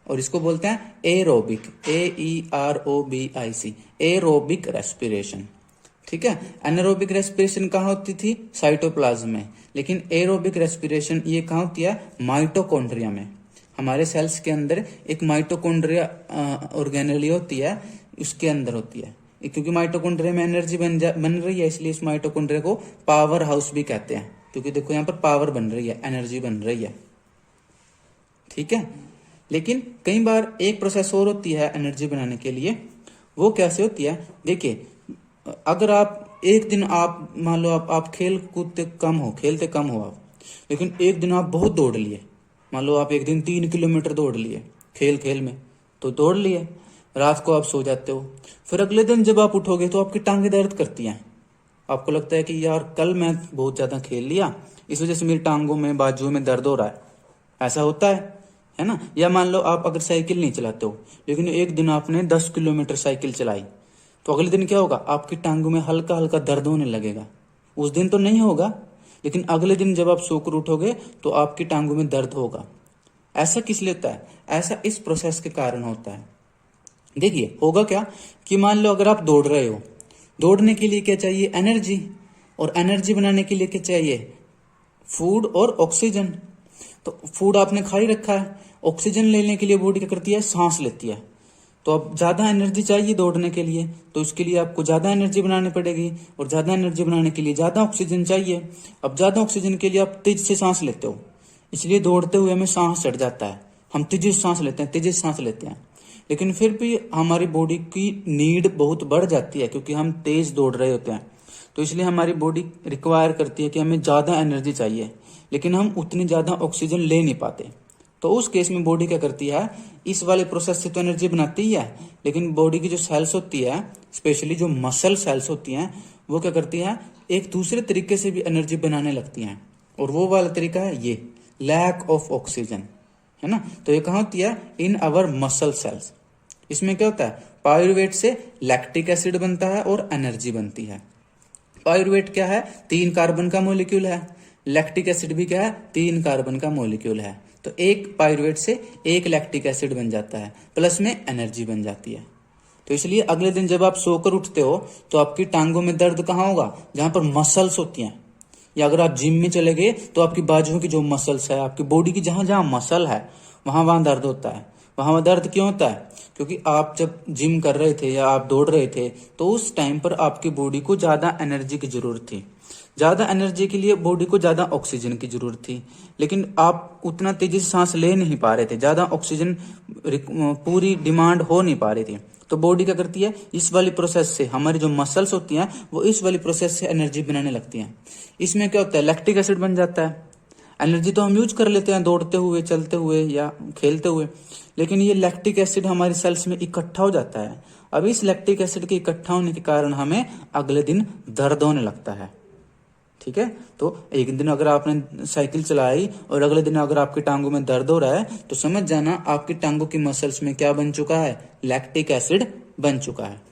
और इसको बोलते हैं एरोबिक, AEROBIC, एरोबिक रेस्पिरेशन। ठीक है, एनारोबिक रेस्पिरेशन कहाँ होती थी? साइटोप्लाज्म में। लेकिन एरोबिक रेस्पिरेशन ये कहाँ होती है? माइटोकॉन्ड्रिया में। हमारे सेल्स के अंदर एक माइटोकॉन्ड्रिया ऑर्गेनेली होती है, उसके अंदर होती है। क्योंकि माइटोकॉन्ड्रिया में एनर्जी बन रही है, इसलिए इस माइटोकॉन्ड्रिया को पावर हाउस भी कहते हैं, क्योंकि देखो यहाँ पर पावर बन रही है, एनर्जी बन रही है। ठीक है, लेकिन कई बार एक प्रोसेस और होती है एनर्जी बनाने के लिए। वो कैसे होती है? देखिए, अगर आप एक दिन आप मान लो आप खेलते कम हो आप, लेकिन एक दिन आप बहुत दौड़ लिए, मान लो आप एक दिन 3 किलोमीटर दौड़ लिए खेल में, तो दौड़ लिए, रात को आप सो जाते हो, फिर अगले दिन जब आप उठोगे तो आपकी टांगें दर्द करती हैं। आपको लगता है कि यार कल मैं बहुत ज्यादा खेल लिया, इस वजह से मेरी टांगों में, बाजुओं में दर्द हो रहा है। ऐसा होता है ना? या मान लो आप अगर साइकिल नहीं चलाते हो, लेकिन एक दिन आपने 10 किलोमीटर साइकिल चलाई, तो अगले दिन क्या होगा? आपकी टांगों में हल्का हल्का दर्द होने लगेगा। उस दिन तो नहीं होगा, लेकिन अगले दिन जब आप सोकर उठोगे तो आपकी टांगों में दर्द होगा। ऐसा किस लिए होता है? ऐसा इस प्रोसेस के कारण होता है। देखिए, होगा क्या कि मान लो अगर आप दौड़ रहे हो, दौड़ने के लिए क्या चाहिए? एनर्जी। और एनर्जी बनाने के लिए क्या चाहिए? फूड और ऑक्सीजन। तो फूड आपने खा ही रखा है, ऑक्सीजन लेने के लिए बॉडी क्या करती है? सांस लेती है। तो अब ज्यादा एनर्जी चाहिए दौड़ने के लिए, तो उसके लिए आपको ज्यादा एनर्जी बनानी पड़ेगी, और ज्यादा एनर्जी बनाने के लिए ज्यादा ऑक्सीजन चाहिए। अब ज्यादा ऑक्सीजन के लिए आप तेज से सांस लेते हो, इसलिए दौड़ते हुए हमें सांस चढ़ जाता है, हम तेजी से सांस लेते हैं। लेकिन फिर भी हमारी बॉडी की नीड बहुत बढ़ जाती है, क्योंकि हम तेज दौड़ रहे होते हैं, तो इसलिए हमारी बॉडी रिक्वायर करती है कि हमें ज्यादा एनर्जी चाहिए, लेकिन हम उतनी ज्यादा ऑक्सीजन ले नहीं पाते। तो उस केस में बॉडी क्या करती है? इस वाले प्रोसेस से तो एनर्जी बनाती ही है, लेकिन बॉडी की जो सेल्स होती है, स्पेशली जो मसल सेल्स होती हैं, वो क्या करती है? एक दूसरे तरीके से भी एनर्जी बनाने लगती हैं, और वो वाला तरीका है ये लैक ऑफ ऑक्सीजन, है ना? तो ये कहाँ होती है? In our muscle cells. इसमें क्या होता है? पायरुवेट से लैक्टिक एसिड बनता है और एनर्जी बनती है। पायरुवेट क्या है? 3 कार्बन का मॉलिक्यूल है। लैक्टिक एसिड भी क्या है? 3 कार्बन का मॉलिक्यूल है। तो एक पायरुवेट से एक लैक्टिक एसिड बन जाता है, प्लस में एनर्जी बन जाती है। तो इसलिए अगले दिन जब आप सोकर उठते हो तो आपकी टांगों में दर्द कहाँ होगा? जहां पर मसल्स होती हैं। या अगर आप जिम में चले गए तो आपकी बाजुओं की जो मसल्स है, आपकी बॉडी की जहां जहां मसल है, वहां दर्द होता है। वहां दर्द क्यों होता है? क्योंकि आप जब जिम कर रहे थे या आप दौड़ रहे थे, तो उस टाइम पर आपकी बॉडी को ज्यादा एनर्जी की जरूरत थी। ज्यादा एनर्जी के लिए बॉडी को ज्यादा ऑक्सीजन की जरूरत थी, लेकिन आप उतना तेजी से सांस ले नहीं पा रहे थे, ज्यादा ऑक्सीजन पूरी डिमांड हो नहीं पा रही थी। तो बॉडी क्या करती है? इस वाली प्रोसेस से, हमारी जो मसल्स होती हैं वो इस वाली प्रोसेस से एनर्जी बनाने लगती हैं। इसमें क्या होता है? लैक्टिक एसिड बन जाता है। एनर्जी तो हम यूज कर लेते हैं दौड़ते हुए, चलते हुए या खेलते हुए, लेकिन ये लैक्टिक एसिड हमारी सेल्स में इकट्ठा हो जाता है। अब इस लैक्टिक एसिड के इकट्ठा होने के कारण हमें अगले दिन दर्द होने लगता है। ठीक है। तो एक दिन अगर आपने साइकिल चलाई और अगले दिन अगर आपकी टांगों में दर्द हो रहा है तो समझ जाना आपकी टांगों की मसल्स में क्या बन चुका है, लैक्टिक एसिड बन चुका है।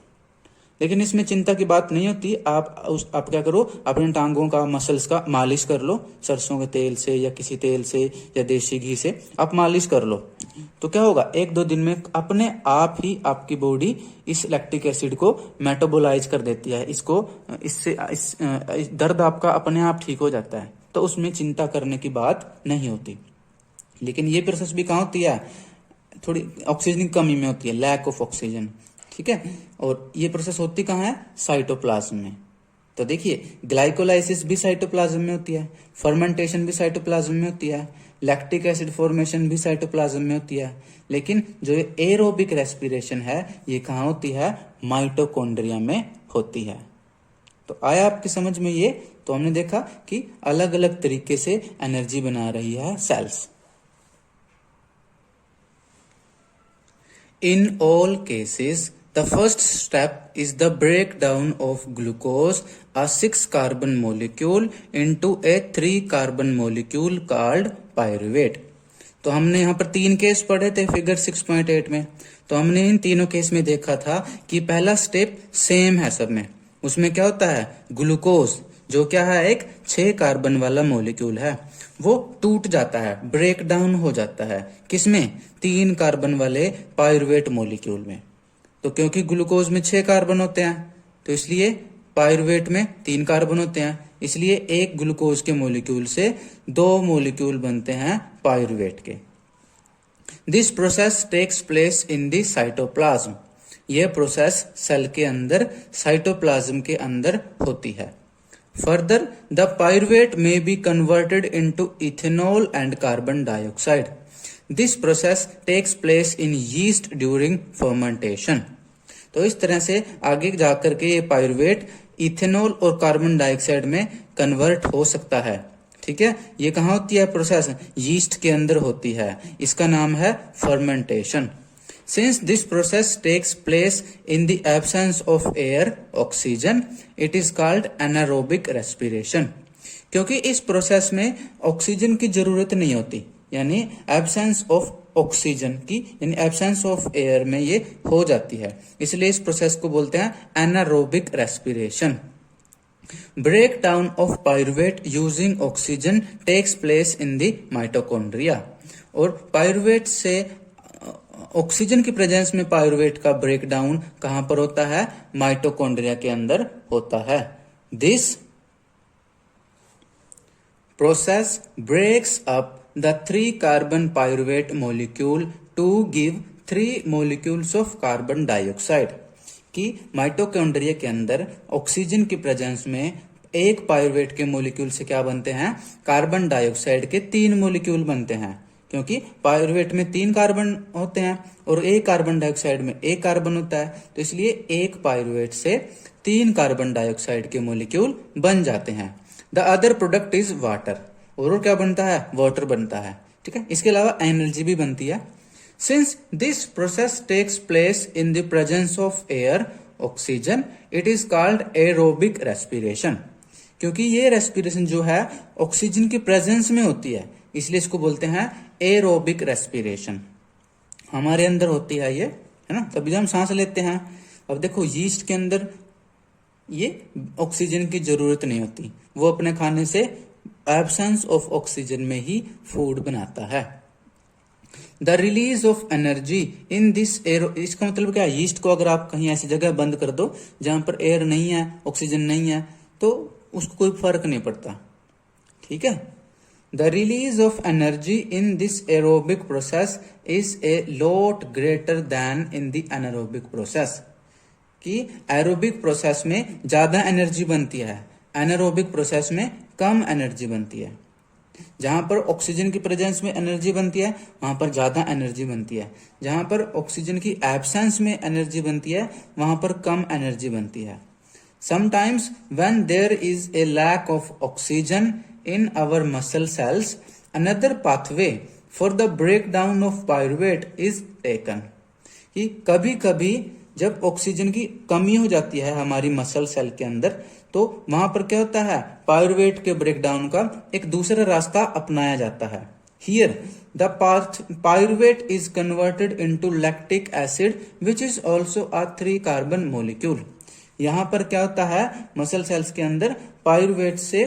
लेकिन इसमें चिंता की बात नहीं होती। आप क्या करो, अपने टांगों का मसल्स का मालिश कर लो, सरसों के तेल से या किसी तेल से या देसी घी से आप मालिश कर लो। तो क्या होगा, 1-2 दिन में अपने आप ही आपकी बॉडी इस लैक्टिक एसिड को मेटाबोलाइज कर देती है। इस दर्द आपका अपने आप ठीक हो जाता है। तो उसमें चिंता करने की बात नहीं होती। लेकिन ये प्रोसेस भी कहाँ होती है, थोड़ी ऑक्सीजन की कमी में होती है, लैक ऑफ ऑक्सीजन, ठीक है। और ये प्रोसेस होती कहाँ है, साइटोप्लाज्म में। तो देखिए, ग्लाइकोलाइसिस भी साइटोप्लाज्म में होती है, फर्मेंटेशन भी साइटोप्लाज्म में होती है, लैक्टिक एसिड फॉर्मेशन भी साइटोप्लाज्म में होती है। लेकिन जो एरोबिक रेस्पिरेशन है ये कहाँ होती है, माइटोकॉन्ड्रिया में होती है। तो आया आपकी समझ में ये। तो हमने देखा कि अलग अलग तरीके से एनर्जी बना रही है sales. In all cases, the first step is the breakdown of glucose, a 6-carbon molecule, into a 3-carbon molecule called pyruvate. तो हमने यहाँ पर 3 केस पढ़े थे फिगर 6.8 में। तो हमने इन तीनों केस में देखा था कि पहला स्टेप सेम है सब में। उसमें क्या होता है, ग्लूकोज जो क्या है एक 6 कार्बन वाला मोलिक्यूल है, वो टूट जाता है, ब्रेक डाउन हो जाता है। किसमें, 3 कार्बन वाले पायरुवेट मोलिक्यूल में। तो क्योंकि ग्लूकोज में 6 कार्बन होते हैं तो इसलिए पायरुवेट में 3 कार्बन होते हैं, इसलिए एक ग्लूकोज के मोलिक्यूल से 2 मोलिक्यूल बनते हैं पायरुवेट के। This process takes place in the cytoplasm. यह प्रोसेस सेल के अंदर साइटोप्लाज्म के अंदर होती है। Further, the pyruvate may be converted into ethanol and carbon dioxide. This process takes place in yeast during fermentation. तो इस तरह से आगे जाकर के ये पायरुवेट इथेनॉल और कार्बन डाइऑक्साइड में कन्वर्ट हो सकता है, ठीक है। ये कहाँ होती है प्रोसेस, यीस्ट के अंदर होती है। इसका नाम है fermentation. Since this process takes place in the absence of air, oxygen, it is called anaerobic respiration. क्योंकि इस प्रोसेस में ऑक्सीजन की जरूरत नहीं होती, यानी एब्सेंस ऑफ ऑक्सीजन की, यानी एब्सेंस ऑफ एयर में ये हो जाती है, इसलिए इस प्रोसेस को बोलते हैं anaerobic respiration. Breakdown of pyruvate using oxygen takes place in the mitochondria. और पायरुवेट से ऑक्सीजन की प्रेजेंस में पायरुवेट का ब्रेक डाउन कहां पर होता है, माइटोकॉन्ड्रिया के अंदर होता है। This process breaks up the 3 carbon pyruvate molecule to give 3 molecules of carbon dioxide. कि माइटोकॉन्ड्रिया के अंदर ऑक्सीजन की प्रेजेंस में एक पायरुवेट के मोलिक्यूल से क्या बनते हैं, कार्बन डाइऑक्साइड के 3 मोलिक्यूल बनते हैं। क्योंकि पायरुवेट में 3 कार्बन होते हैं और एक कार्बन डाइऑक्साइड में 1 कार्बन होता है, तो इसलिए एक पायरुवेट से 3 कार्बन डाइऑक्साइड के मोलिक्यूल बन जाते हैं। The other product is water. और क्या बनता है, वाटर बनता है, ठीक है। इसके अलावा एनर्जी भी बनती है। Since this process takes place in the presence of air, oxygen, it is called aerobic respiration. क्योंकि ये रेस्पिरेशन जो है ऑक्सीजन की प्रेजेंस में होती है, इसलिए इसको बोलते हैं एरोबिक रेस्पिरेशन। हमारे अंदर होती है ये, है ना, तभी हम सांस लेते हैं। अब देखो यीस्ट के अंदर ये ऑक्सीजन की जरूरत नहीं होती, वो अपने खाने से एब्सेंस ऑफ ऑक्सीजन में ही फूड बनाता है। The release of energy in this air, इसका मतलब क्या है, यीस्ट को अगर आप कहीं ऐसी जगह बंद कर दो जहां पर एयर नहीं है, ऑक्सीजन नहीं है, तो उसको कोई फर्क नहीं पड़ता, ठीक है। The release of energy in this aerobic process is a lot greater than in the anaerobic process. कि एरोबिक प्रोसेस में ज्यादा एनर्जी बनती है, एनारोबिक प्रोसेस में कम एनर्जी बनती है। जहां पर ऑक्सीजन की प्रेजेंस में एनर्जी बनती है वहां पर ज्यादा एनर्जी बनती है, जहां पर ऑक्सीजन की एब्सेंस में एनर्जी बनती है वहां पर कम एनर्जी बनती है। Sometimes when there is a lack of oxygen in our muscle cells, another pathway for the breakdown of pyruvate is taken. कि कभी कभी जब ऑक्सीजन की कमी हो जाती है हमारी मसल सेल के अंदर, तो वहां पर क्या होता है, पायरुवेट के ब्रेकडाउन का एक दूसरा रास्ता अपनाया जाता है। Here the pyruvate is converted into lactic acid which is also a 3 carbon molecule. यहाँ पर क्या होता है, मसल सेल्स के अंदर पायरुवेट से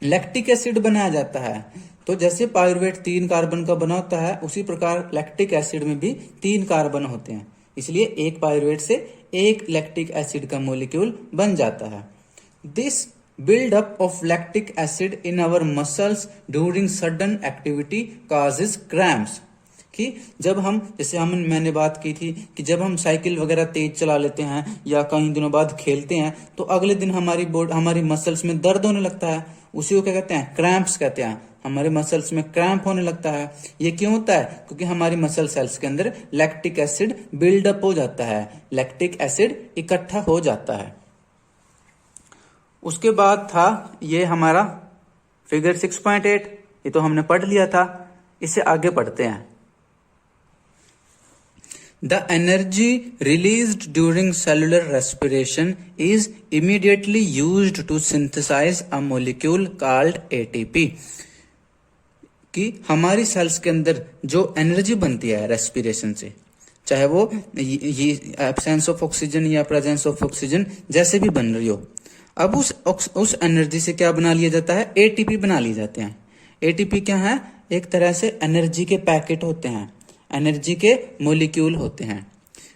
लैक्टिक एसिड बनाया जाता है। तो जैसे पायरुवेट 3 कार्बन का बना होता है, उसी प्रकार लैक्टिक एसिड में भी 3 कार्बन होते हैं, इसलिए एक पायरुवेट से एक लैक्टिक एसिड का मोलिक्यूल बन जाता है। This build up of lactic acid in our muscles during sudden activity causes cramps. कि जब हम, जैसे मैंने बात की थी कि जब हम साइकिल वगैरह तेज चला लेते हैं या कई दिनों बाद खेलते हैं, तो अगले दिन हमारी मसल्स में दर्द होने लगता है। उसी को क्या कहते हैं, क्रैम्प्स कहते हैं। हमारे मसल्स में क्रैम्प होने लगता है। ये क्यों होता है, क्योंकि हमारी मसल सेल्स के अंदर लैक्टिक एसिड बिल्डअप हो जाता है, लैक्टिक एसिड इकट्ठा हो जाता है। उसके बाद था ये हमारा फिगर 6.8, ये तो हमने पढ़ लिया था। इसे आगे पढ़ते हैं। The energy released during cellular respiration is immediately used to synthesize a molecule called ATP। कि हमारी सेल्स के अंदर जो एनर्जी बनती है रेस्पिरेशन से, चाहे वो ये एब्सेंस ऑफ ऑक्सीजन या प्रेजेंस ऑफ ऑक्सीजन जैसे भी बन रही हो, अब उस एनर्जी से क्या बना लिया जाता है, एटीपी बना लिए जाते हैं। एटीपी क्या है, एक तरह से एनर्जी के पैकेट होते हैं, एनर्जी के मोलिक्यूल होते हैं,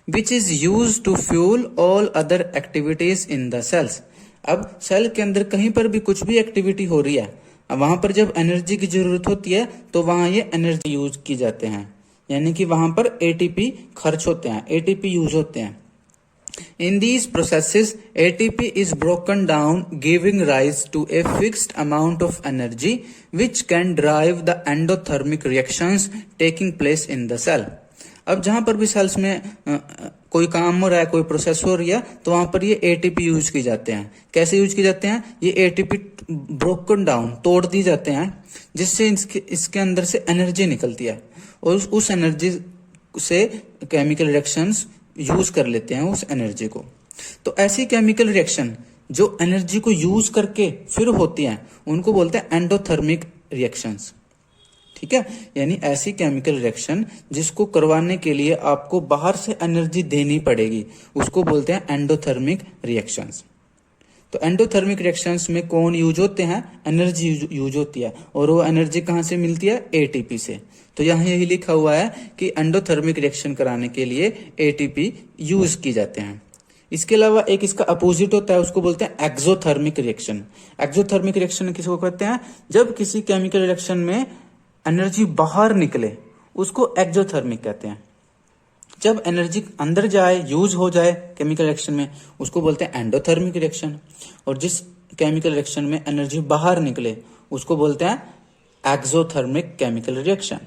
which is use to fuel all other activities in the cells. अब सेल के अंदर कहीं पर भी कुछ भी एक्टिविटी हो रही है, अब वहां पर जब एनर्जी की जरूरत होती है तो वहां ये एनर्जी यूज की जाते हैं, यानी कि वहां पर एटीपी खर्च होते हैं, एटीपी यूज होते हैं। In these processes, ATP is broken down, giving rise to a fixed amount of energy, which can drive the endothermic reactions taking place in the cell. अब जहां पर भी सेल्स में कोई काम हो रहा है, कोई प्रोसेस हो रही है, तो वहां पर ये एटीपी यूज की जाते हैं। कैसे यूज की जाते हैं, ये एटीपी ब्रोकन डाउन, तोड़ दी जाते हैं, जिससे इसके अंदर से एनर्जी निकलती है, और उस एनर्जी से केमिकल रिएक्शंस यूज कर लेते हैं उस एनर्जी को। तो ऐसी केमिकल रिएक्शन जो एनर्जी को यूज करके फिर होती हैं, उनको बोलते हैं एंडोथर्मिक रिएक्शंस। ठीक है, यानी ऐसी केमिकल रिएक्शन जिसको करवाने के लिए आपको बाहर से एनर्जी देनी पड़ेगी, उसको बोलते हैं एंडोथर्मिक रिएक्शंस। तो एंडोथर्मिक रिएक्शंस में कौन यूज होते हैं, एनर्जी यूज होती है, और वो एनर्जी कहां से मिलती है, एटीपी से। तो यहाँ यही लिखा हुआ है कि एंडोथर्मिक रिएक्शन कराने के लिए एटीपी यूज की जाते हैं। इसके अलावा एक इसका अपोजिट होता है, उसको बोलते हैं एक्सोथर्मिक रिएक्शन। एक्सोथर्मिक रिएक्शन किसको कहते हैं, जब किसी केमिकल रिएक्शन में एनर्जी बाहर निकले उसको एक्सोथर्मिक कहते हैं। जब एनर्जी अंदर जाए, यूज हो जाए केमिकल रिएक्शन में, उसको बोलते हैं एंडोथर्मिक रिएक्शन। और जिस केमिकल रिएक्शन में एनर्जी बाहर निकले उसको बोलते हैं एक्सोथर्मिक केमिकल रिएक्शन।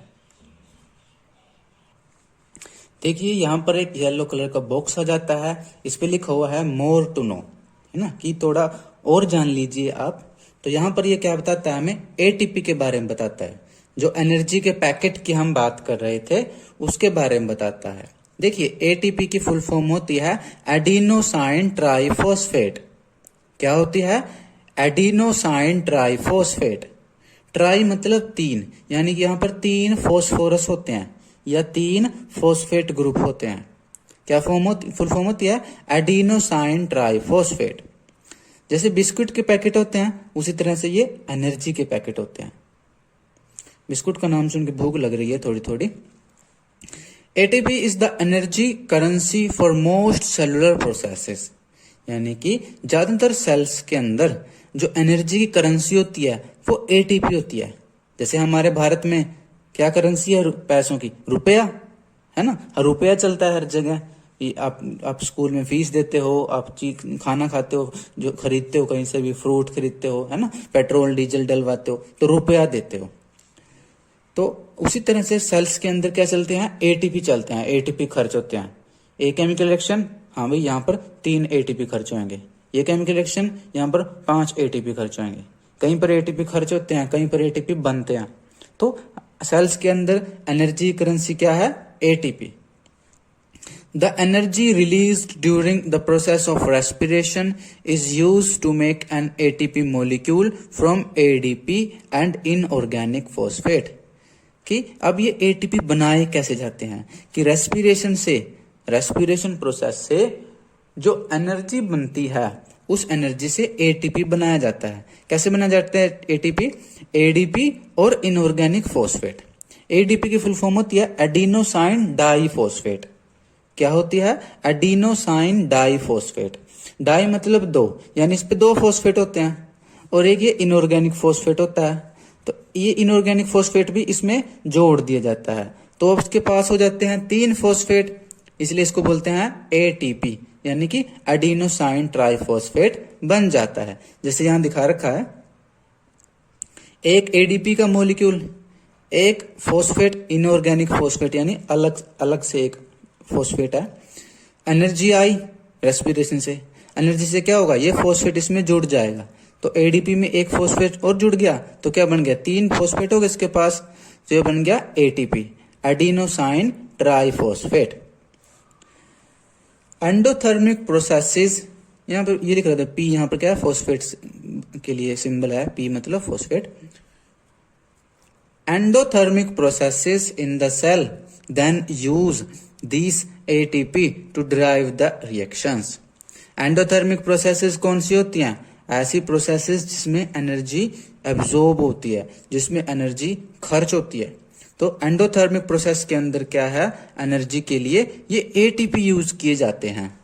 देखिए यहाँ पर एक येलो कलर का बॉक्स आ जाता है, इस पे लिखा हुआ है मोर टू नो, है ना, कि थोड़ा और जान लीजिए आप। तो यहाँ पर ये क्या बताता है, हमें एटीपी के बारे में बताता है, जो एनर्जी के पैकेट की हम बात कर रहे थे उसके बारे में बताता है। देखिए एटीपी की फुल फॉर्म होती है एडिनोसाइन ट्राइफॉस्फेट। क्या होती है, एडिनोसाइन ट्राइफॉस्फेट। ट्राई मतलब 3, यानी कि यहाँ पर 3 फॉस्फोरस होते हैं या 3 फॉस्फेट ग्रुप होते हैं। क्या फुल फॉर्म होती है, एडिनोसाइन ट्राइफॉस्फेट। जैसे बिस्कुट के पैकेट होते हैं, उसी तरह से ये एनर्जी के पैकेट होते हैं। बिस्कुट का नाम सुन के भूख लग रही है थोड़ी थोड़ी। ATP is the energy currency for most cellular processes, यानी कि ज्यादातर सेल्स के अंदर जो एनर्जी की करेंसी होती है वो एटीपी होती है। जैसे हमारे भारत में क्या करेंसी है पैसों की, रुपया, है ना, रुपया चलता है हर जगह। आप स्कूल में फीस देते हो, आप चीज खाना खाते हो, जो खरीदते हो कहीं से भी, फ्रूट खरीदते हो, है ना, पेट्रोल डीजल डलवाते हो, तो रुपया देते हो। तो उसी तरह से सेल्स के अंदर क्या चलते हैं, एटीपी चलते हैं, एटीपी खर्च होते हैं। एक केमिकल रिएक्शन, हाँ भाई यहाँ पर 3 एटीपी खर्च होंगे। ये केमिकल रिएक्शन यहाँ पर 5 एटीपी खर्च होंगे। कहीं पर एटीपी खर्च होते हैं, कहीं पर एटीपी बनते हैं। तो सेल्स के अंदर एनर्जी करेंसी क्या है, ATP. The energy released during the process of respiration is used to make an ATP molecule from ADP and inorganic phosphate. कि अब ये ATP बनाए कैसे जाते हैं कि रेस्पिरेशन प्रोसेस से जो एनर्जी बनती है उस एनर्जी से ATP बनाया जाता है। कैसे बनाया जाता है ATP? ADP और इनऑर्गेनिक फोस्फेट। ADP की फुल फॉर्म होती है एडिनोसाइन डाइफॉस्फेट। क्या होती है? Adenosine diphosphate. डाई मतलब दो, यानी इस पे दो फॉस्फेट होते हैं और एक ये इनऑर्गेनिक फोस्फेट होता है। तो ये इनऑर्गेनिक फोस्फेट भी इसमें जोड़ दिया जाता है, तो अब इसके पास हो जाते हैं 3 फोस्फेट, इसलिए इसको बोलते हैं ATP, यानी कि एडिनोसाइन ट्राइफॉस्फेट बन जाता है। जैसे यहां दिखा रखा है, एक ADP का मॉलिक्यूल, एक फोस्फेट इनऑर्गेनिक फोस्फेट यानी अलग अलग से एक फोस्फेट है। एनर्जी आई रेस्पिरेशन से, एनर्जी से क्या होगा? ये फोस्फेट इसमें जुड़ जाएगा, तो ADP में एक फोस्फेट और जुड़ गया, तो क्या बन गया? 3 फोस्फेट हो गए इसके पास, तो ये बन गया ATP, adenosine triphosphate. Endothermic processes, यहाँ पर ये लिख रहा था P, यहाँ पर क्या है? फोस्फेट के लिए सिंबल है P, मतलब phosphate. Endothermic processes in the cell then use these ATP to drive the reactions. Endothermic processes कौन सी होती हैं? ऐसी प्रोसेसेस जिसमें एनर्जी एब्जॉर्ब होती है, जिसमें एनर्जी खर्च होती है। तो एंडोथर्मिक प्रोसेस के अंदर क्या है? एनर्जी के लिए ये ATP यूज किए जाते हैं।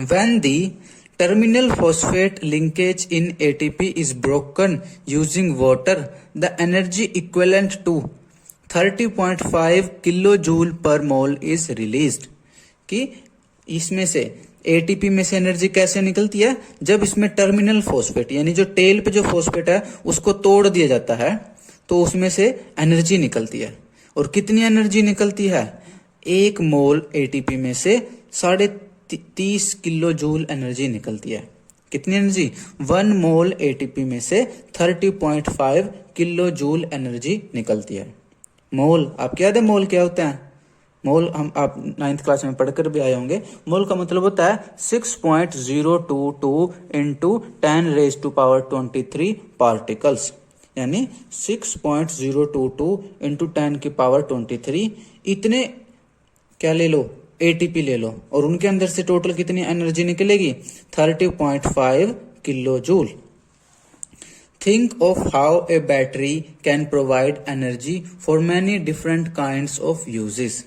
When the terminal phosphate linkage in ATP is broken using water, the energy equivalent to 30.5 kilo joule पर मोल इज रिलीज्ड। कि इसमें से ATP में से एनर्जी कैसे निकलती है? जब इसमें टर्मिनल फोस्फेट यानी जो टेल पे जो फोस्फेट है उसको तोड़ दिया जाता है, तो उसमें से एनर्जी निकलती है। और कितनी एनर्जी निकलती है? 1 मोल ATP में से 30 किलो जूल एनर्जी निकलती है। कितनी एनर्जी? 1 मोल ATP में से 30.5 किलो जूल एनर्जी निकलती है। मोल, आपको याद है मोल क्या होता है? मोल हम आप 9th क्लास में पढ़कर भी आए होंगे। मोल का मतलब होता है 6.022 इंटू 10⁻23 पार्टिकल्स, यानी 6.022 इंटू 10⁻23 इतने क्या ले लो? ATP ले लो, और उनके अंदर से टोटल कितनी एनर्जी निकलेगी? 30.5 kilo joule. Think of how a battery can provide energy for many different kinds of uses.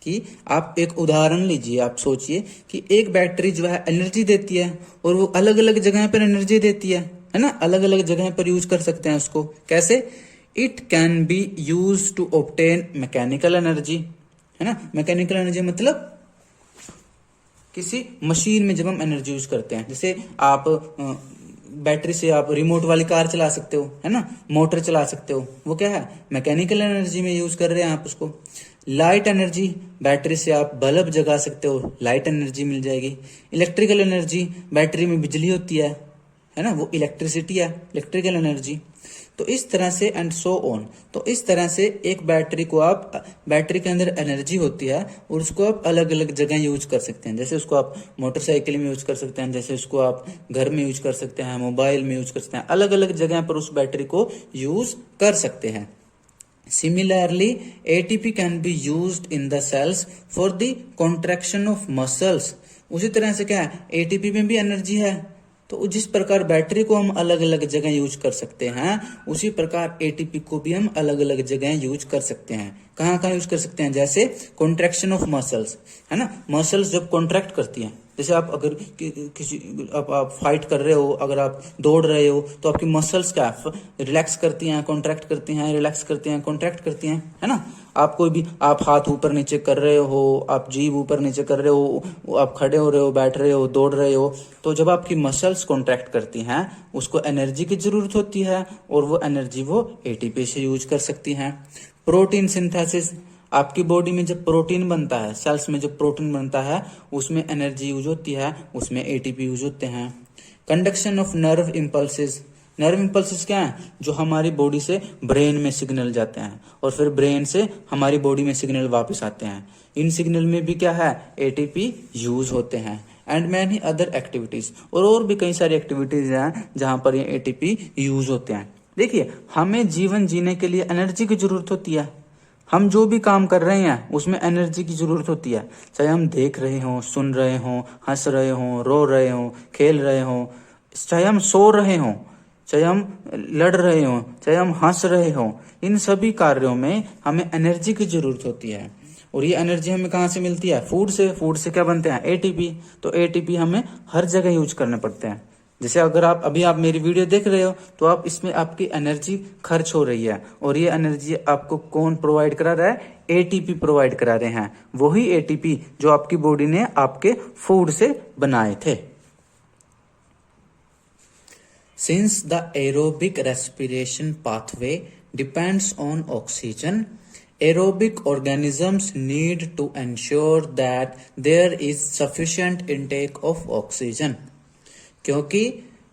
कि आप एक उदाहरण लीजिए, आप सोचिए कि एक बैटरी जो है एनर्जी देती है और वो अलग अलग जगह पर एनर्जी देती है ना? अलग अलग जगह पर यूज कर सकते हैं उसको। कैसे? It can be use to obtain mechanical energy, है ना? मैकेनिकल एनर्जी मतलब किसी मशीन में जब हम एनर्जी यूज करते हैं, जैसे आप बैटरी से आप रिमोट वाली कार चला सकते हो, है ना? मोटर चला सकते हो, वो क्या है? मैकेनिकल एनर्जी में यूज कर रहे हैं आप उसको। लाइट एनर्जी, बैटरी से आप बल्ब जगा सकते हो, लाइट एनर्जी मिल जाएगी। इलेक्ट्रिकल एनर्जी, बैटरी में बिजली होती है ना? वो इलेक्ट्रिसिटी है, इलेक्ट्रिकल एनर्जी। तो इस तरह से एंड सो ऑन। तो इस तरह से एक बैटरी को आप, बैटरी के अंदर एनर्जी होती है और उसको आप अलग अलग जगह यूज कर सकते हैं। जैसे उसको आप मोटरसाइकिल में यूज कर सकते हैं, जैसे उसको आप घर में यूज कर सकते हैं, मोबाइल में यूज कर सकते हैं, अलग अलग जगह पर उस बैटरी को यूज कर सकते हैं। Similarly, ATP can be used in the cells for the contraction of muscles. उसी तरह से क्या है? ATP में भी एनर्जी है, तो जिस प्रकार बैटरी को हम अलग अलग जगह यूज कर सकते हैं, उसी प्रकार ATP को भी हम अलग अलग जगह यूज कर सकते हैं। कहाँ कहाँ यूज कर सकते हैं? जैसे कॉन्ट्रैक्शन ऑफ मसल्स, है ना? मसल्स जब कॉन्ट्रैक्ट करती हैं, जैसे आप अगर किसी आप फाइट कर रहे हो, अगर आप दौड़ रहे हो, तो आपकी मसल्स क्या रिलैक्स करती हैं, कॉन्ट्रैक्ट करती हैं, रिलैक्स करती हैं, कॉन्ट्रैक्ट करती हैं, है ना? आप कोई भी, आप हाथ ऊपर नीचे कर रहे हो, आप जीभ ऊपर नीचे कर रहे हो, आप खड़े हो रहे हो, बैठ रहे हो, दौड़ रहे हो, तो जब आपकी मसल्स कॉन्ट्रैक्ट करती हैं, उसको एनर्जी की जरूरत होती है और वो एनर्जी वो ATP से यूज कर सकती हैं। प्रोटीन सिंथेसिस, आपकी बॉडी में जब प्रोटीन बनता है, सेल्स में जब प्रोटीन बनता है, उसमें एनर्जी यूज होती है, उसमें ATP यूज होते हैं। Conduction of nerve impulses, nerve impulses क्या है? जो हमारी बॉडी से ब्रेन में सिग्नल जाते हैं और फिर ब्रेन से हमारी बॉडी में सिग्नल वापस आते हैं। इन सिग्नल में भी क्या है? एटीपी यूज होते हैं एंड मैनी अदर एक्टिविटीज, और भी कई सारी एक्टिविटीज हैं जहां पर ये एटीपी यूज होते हैं। देखिए, हमें जीवन जीने के लिए एनर्जी की जरूरत होती है। हम जो भी काम कर रहे हैं उसमें एनर्जी की जरूरत होती है, चाहे हम देख रहे हों, सुन रहे हों, हंस रहे हों, रो रहे हों, खेल रहे हों, चाहे हम सो रहे हों, चाहे हम लड़ रहे हों, चाहे हम हंस रहे हों, इन सभी कार्यों में हमें एनर्जी की जरूरत होती है। और ये एनर्जी हमें कहाँ से मिलती है? फूड से। फूड से क्या बनते हैं? एटीपी। तो एटीपी हमें हर जगह यूज करने पड़ते हैं। जैसे अगर आप मेरी वीडियो देख रहे हो तो आप इसमें आपकी एनर्जी खर्च हो रही है, और ये एनर्जी आपको कौन प्रोवाइड करा रहा है? एटीपी प्रोवाइड करा रहे हैं। वही एटीपी जो आपकी बॉडी ने आपके फूड से बनाए थे। Since the aerobic respiration pathway depends on oxygen, aerobic organisms need to ensure that there is sufficient intake of oxygen। क्योंकि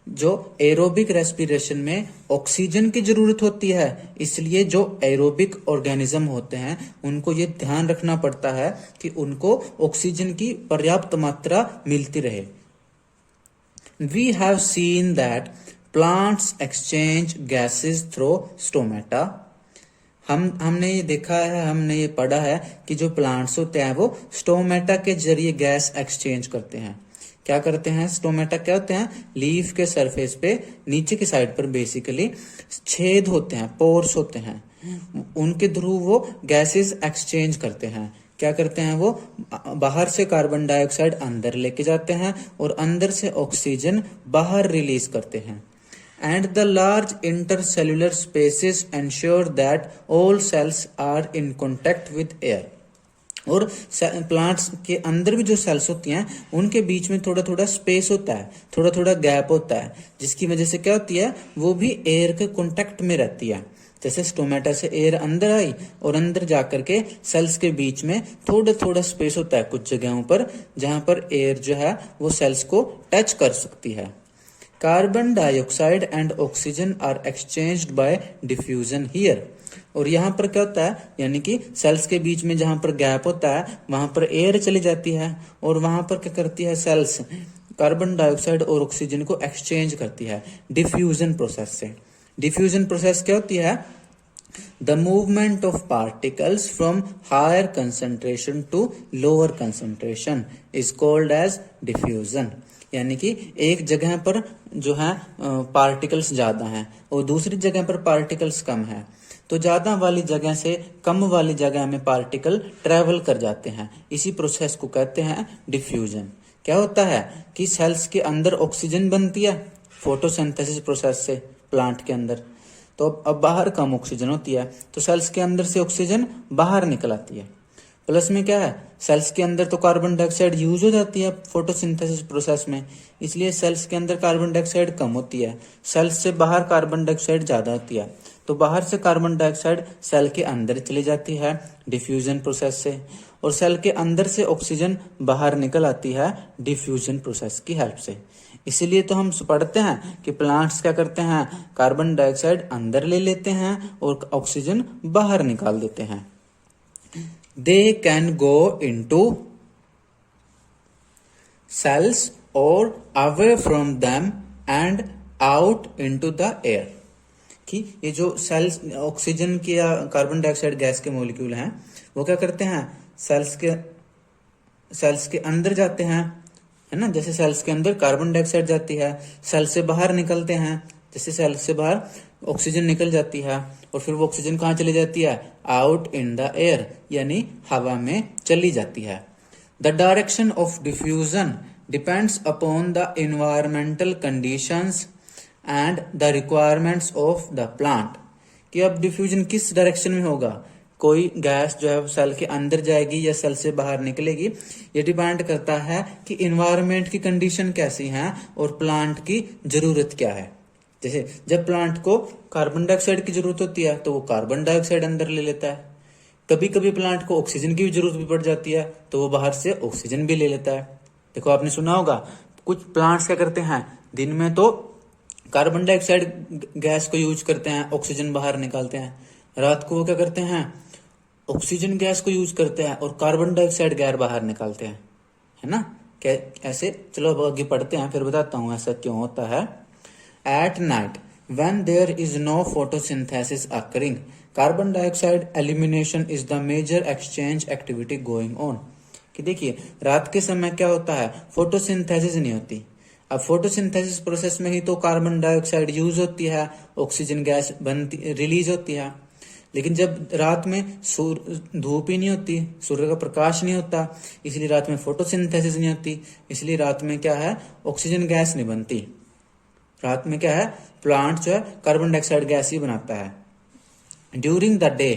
जो एरोबिक रेस्पिरेशन में ऑक्सीजन की जरूरत होती है, इसलिए जो एरोबिक ऑर्गेनिज्म होते हैं उनको ये ध्यान रखना पड़ता है कि उनको ऑक्सीजन की पर्याप्त मात्रा मिलती रहे। We have seen that plants exchange gases through stomata. हमने ये देखा है, हमने ये पढ़ा है कि जो प्लांट्स होते हैं वो स्टोमेटा के जरिए गैस एक्सचेंज करते हैं। क्या करते हैं? स्टोमेटा क्या होते हैं? लीफ के सरफेस पे नीचे की साइड पर बेसिकली छेद होते हैं, पोर्स होते हैं, उनके थ्रू वो गैसेस एक्सचेंज करते हैं। क्या करते हैं? वो बाहर से कार्बन डाइऑक्साइड अंदर लेके जाते हैं और अंदर से ऑक्सीजन बाहर रिलीज करते हैं। And the large intercellular spaces ensure that all cells are in contact with air। और प्लांट्स के अंदर भी जो सेल्स होती हैं उनके बीच में थोड़ा थोड़ा स्पेस होता है, थोड़ा थोड़ा गैप होता है, जिसकी वजह से क्या होती है? वो भी एयर के कांटेक्ट में रहती है। जैसे स्टोमेटा से एयर अंदर आई और अंदर जाकर के सेल्स के बीच में थोड़ा थोड़ा स्पेस होता है कुछ जगहों पर, जहां पर एयर जो है वो सेल्स को टच कर सकती है। Carbon dioxide and oxygen are exchanged by diffusion here. और यहाँ पर क्या होता है? यानी कि सेल्स के बीच में जहां पर गैप होता है वहां पर एयर चली जाती है और वहां पर क्या करती है? सेल्स कार्बन डाइऑक्साइड और ऑक्सीजन को एक्सचेंज करती है डिफ्यूजन प्रोसेस से। डिफ्यूजन प्रोसेस क्या होती है? The movement of particles from higher concentration to lower concentration is called as diffusion. यानी कि एक जगह पर जो है पार्टिकल्स ज्यादा हैं और दूसरी जगह पर पार्टिकल्स कम है, तो ज्यादा वाली जगह से कम वाली जगह में पार्टिकल ट्रेवल कर जाते हैं। इसी प्रोसेस को कहते हैं डिफ्यूजन। क्या होता है कि सेल्स के अंदर ऑक्सीजन बनती है फोटोसिंथेसिस प्रोसेस से प्लांट के अंदर, तो अब बाहर कम ऑक्सीजन होती है, तो सेल्स के अंदर से ऑक्सीजन बाहर निकल आती है। प्लस में क्या है? सेल्स के अंदर तो कार्बन डाइऑक्साइड यूज हो जाती है फोटोसिंथेसिस प्रोसेस में, इसलिए सेल्स के अंदर कार्बन डाइऑक्साइड कम होती है, सेल्स से बाहर कार्बन डाइऑक्साइड ज्यादा होती है। तो बाहर से कार्बन डाइऑक्साइड सेल के अंदर चली जाती है डिफ्यूजन प्रोसेस से, और सेल के अंदर से ऑक्सीजन बाहर निकल आती है डिफ्यूजन प्रोसेस की हेल्प से। इसीलिए तो हम पढ़ते हैं कि प्लांट्स क्या करते हैं? कार्बन डाइऑक्साइड अंदर ले लेते हैं और ऑक्सीजन बाहर निकाल देते हैं। They can go into cells or away from them and out into the air। कि ये जो सेल्स ऑक्सीजन की या कार्बन डाइऑक्साइड गैस के मॉलिक्यूल हैं वो क्या करते हैं? सेल्स के अंदर जाते हैं, है ना। जैसे सेल्स के अंदर कार्बन डाइऑक्साइड जाती है, सेल से बाहर निकलते हैं, जैसे सेल से बाहर ऑक्सीजन निकल जाती है और फिर वो ऑक्सीजन कहाँ चली जाती है? आउट इन द एयर, यानी हवा में चली जाती है। The direction of diffusion depends upon the environmental conditions and the requirements of the plant. कि अब डिफ्यूजन किस डायरेक्शन में होगा? कोई गैस जो है सेल के अंदर जाएगी या सेल से बाहर निकलेगी, ये डिपेंड करता है कि इन्वायरमेंट की कंडीशन कैसी है और प्लांट की जरूरत क्या है। जैसे जब प्लांट को कार्बन डाइऑक्साइड की जरूरत होती है तो वो कार्बन डाइऑक्साइड अंदर ले लेता है, कभी कभी प्लांट को ऑक्सीजन की भी जरूरत भी पड़ जाती है तो वो बाहर से ऑक्सीजन भी ले लेता है। देखो आपने सुना होगा कुछ प्लांट्स क्या करते हैं, दिन में तो कार्बन डाइऑक्साइड गैस को यूज करते हैं, ऑक्सीजन बाहर निकालते हैं। रात को वो क्या करते हैं, ऑक्सीजन गैस को यूज करते हैं और कार्बन डाइऑक्साइड गैस बाहर निकालते हैं, है ना। क्या ऐसे, चलो अब आगे पढ़ते हैं, फिर बताता हूं ऐसा क्यों होता है। At night when there is no photosynthesis occurring, carbon dioxide elimination is the major exchange activity going on. कि देखिए रात के समय क्या होता है, फोटोसिंथेसिस नहीं होती। अब फोटोसिंथेसिस प्रोसेस में ही तो कार्बन डाइऑक्साइड यूज होती है, ऑक्सीजन गैस बनती रिलीज होती है। लेकिन जब रात में धूप ही नहीं होती, सूर्य का प्रकाश नहीं होता, इसलिए रात में फोटोसिंथेसिस नहीं होती, इसलिए रात में क्या है, ऑक्सीजन गैस नहीं बनती। रात में क्या है, प्लांट जो है कार्बन डाइऑक्साइड गैस ही बनाता है। During the day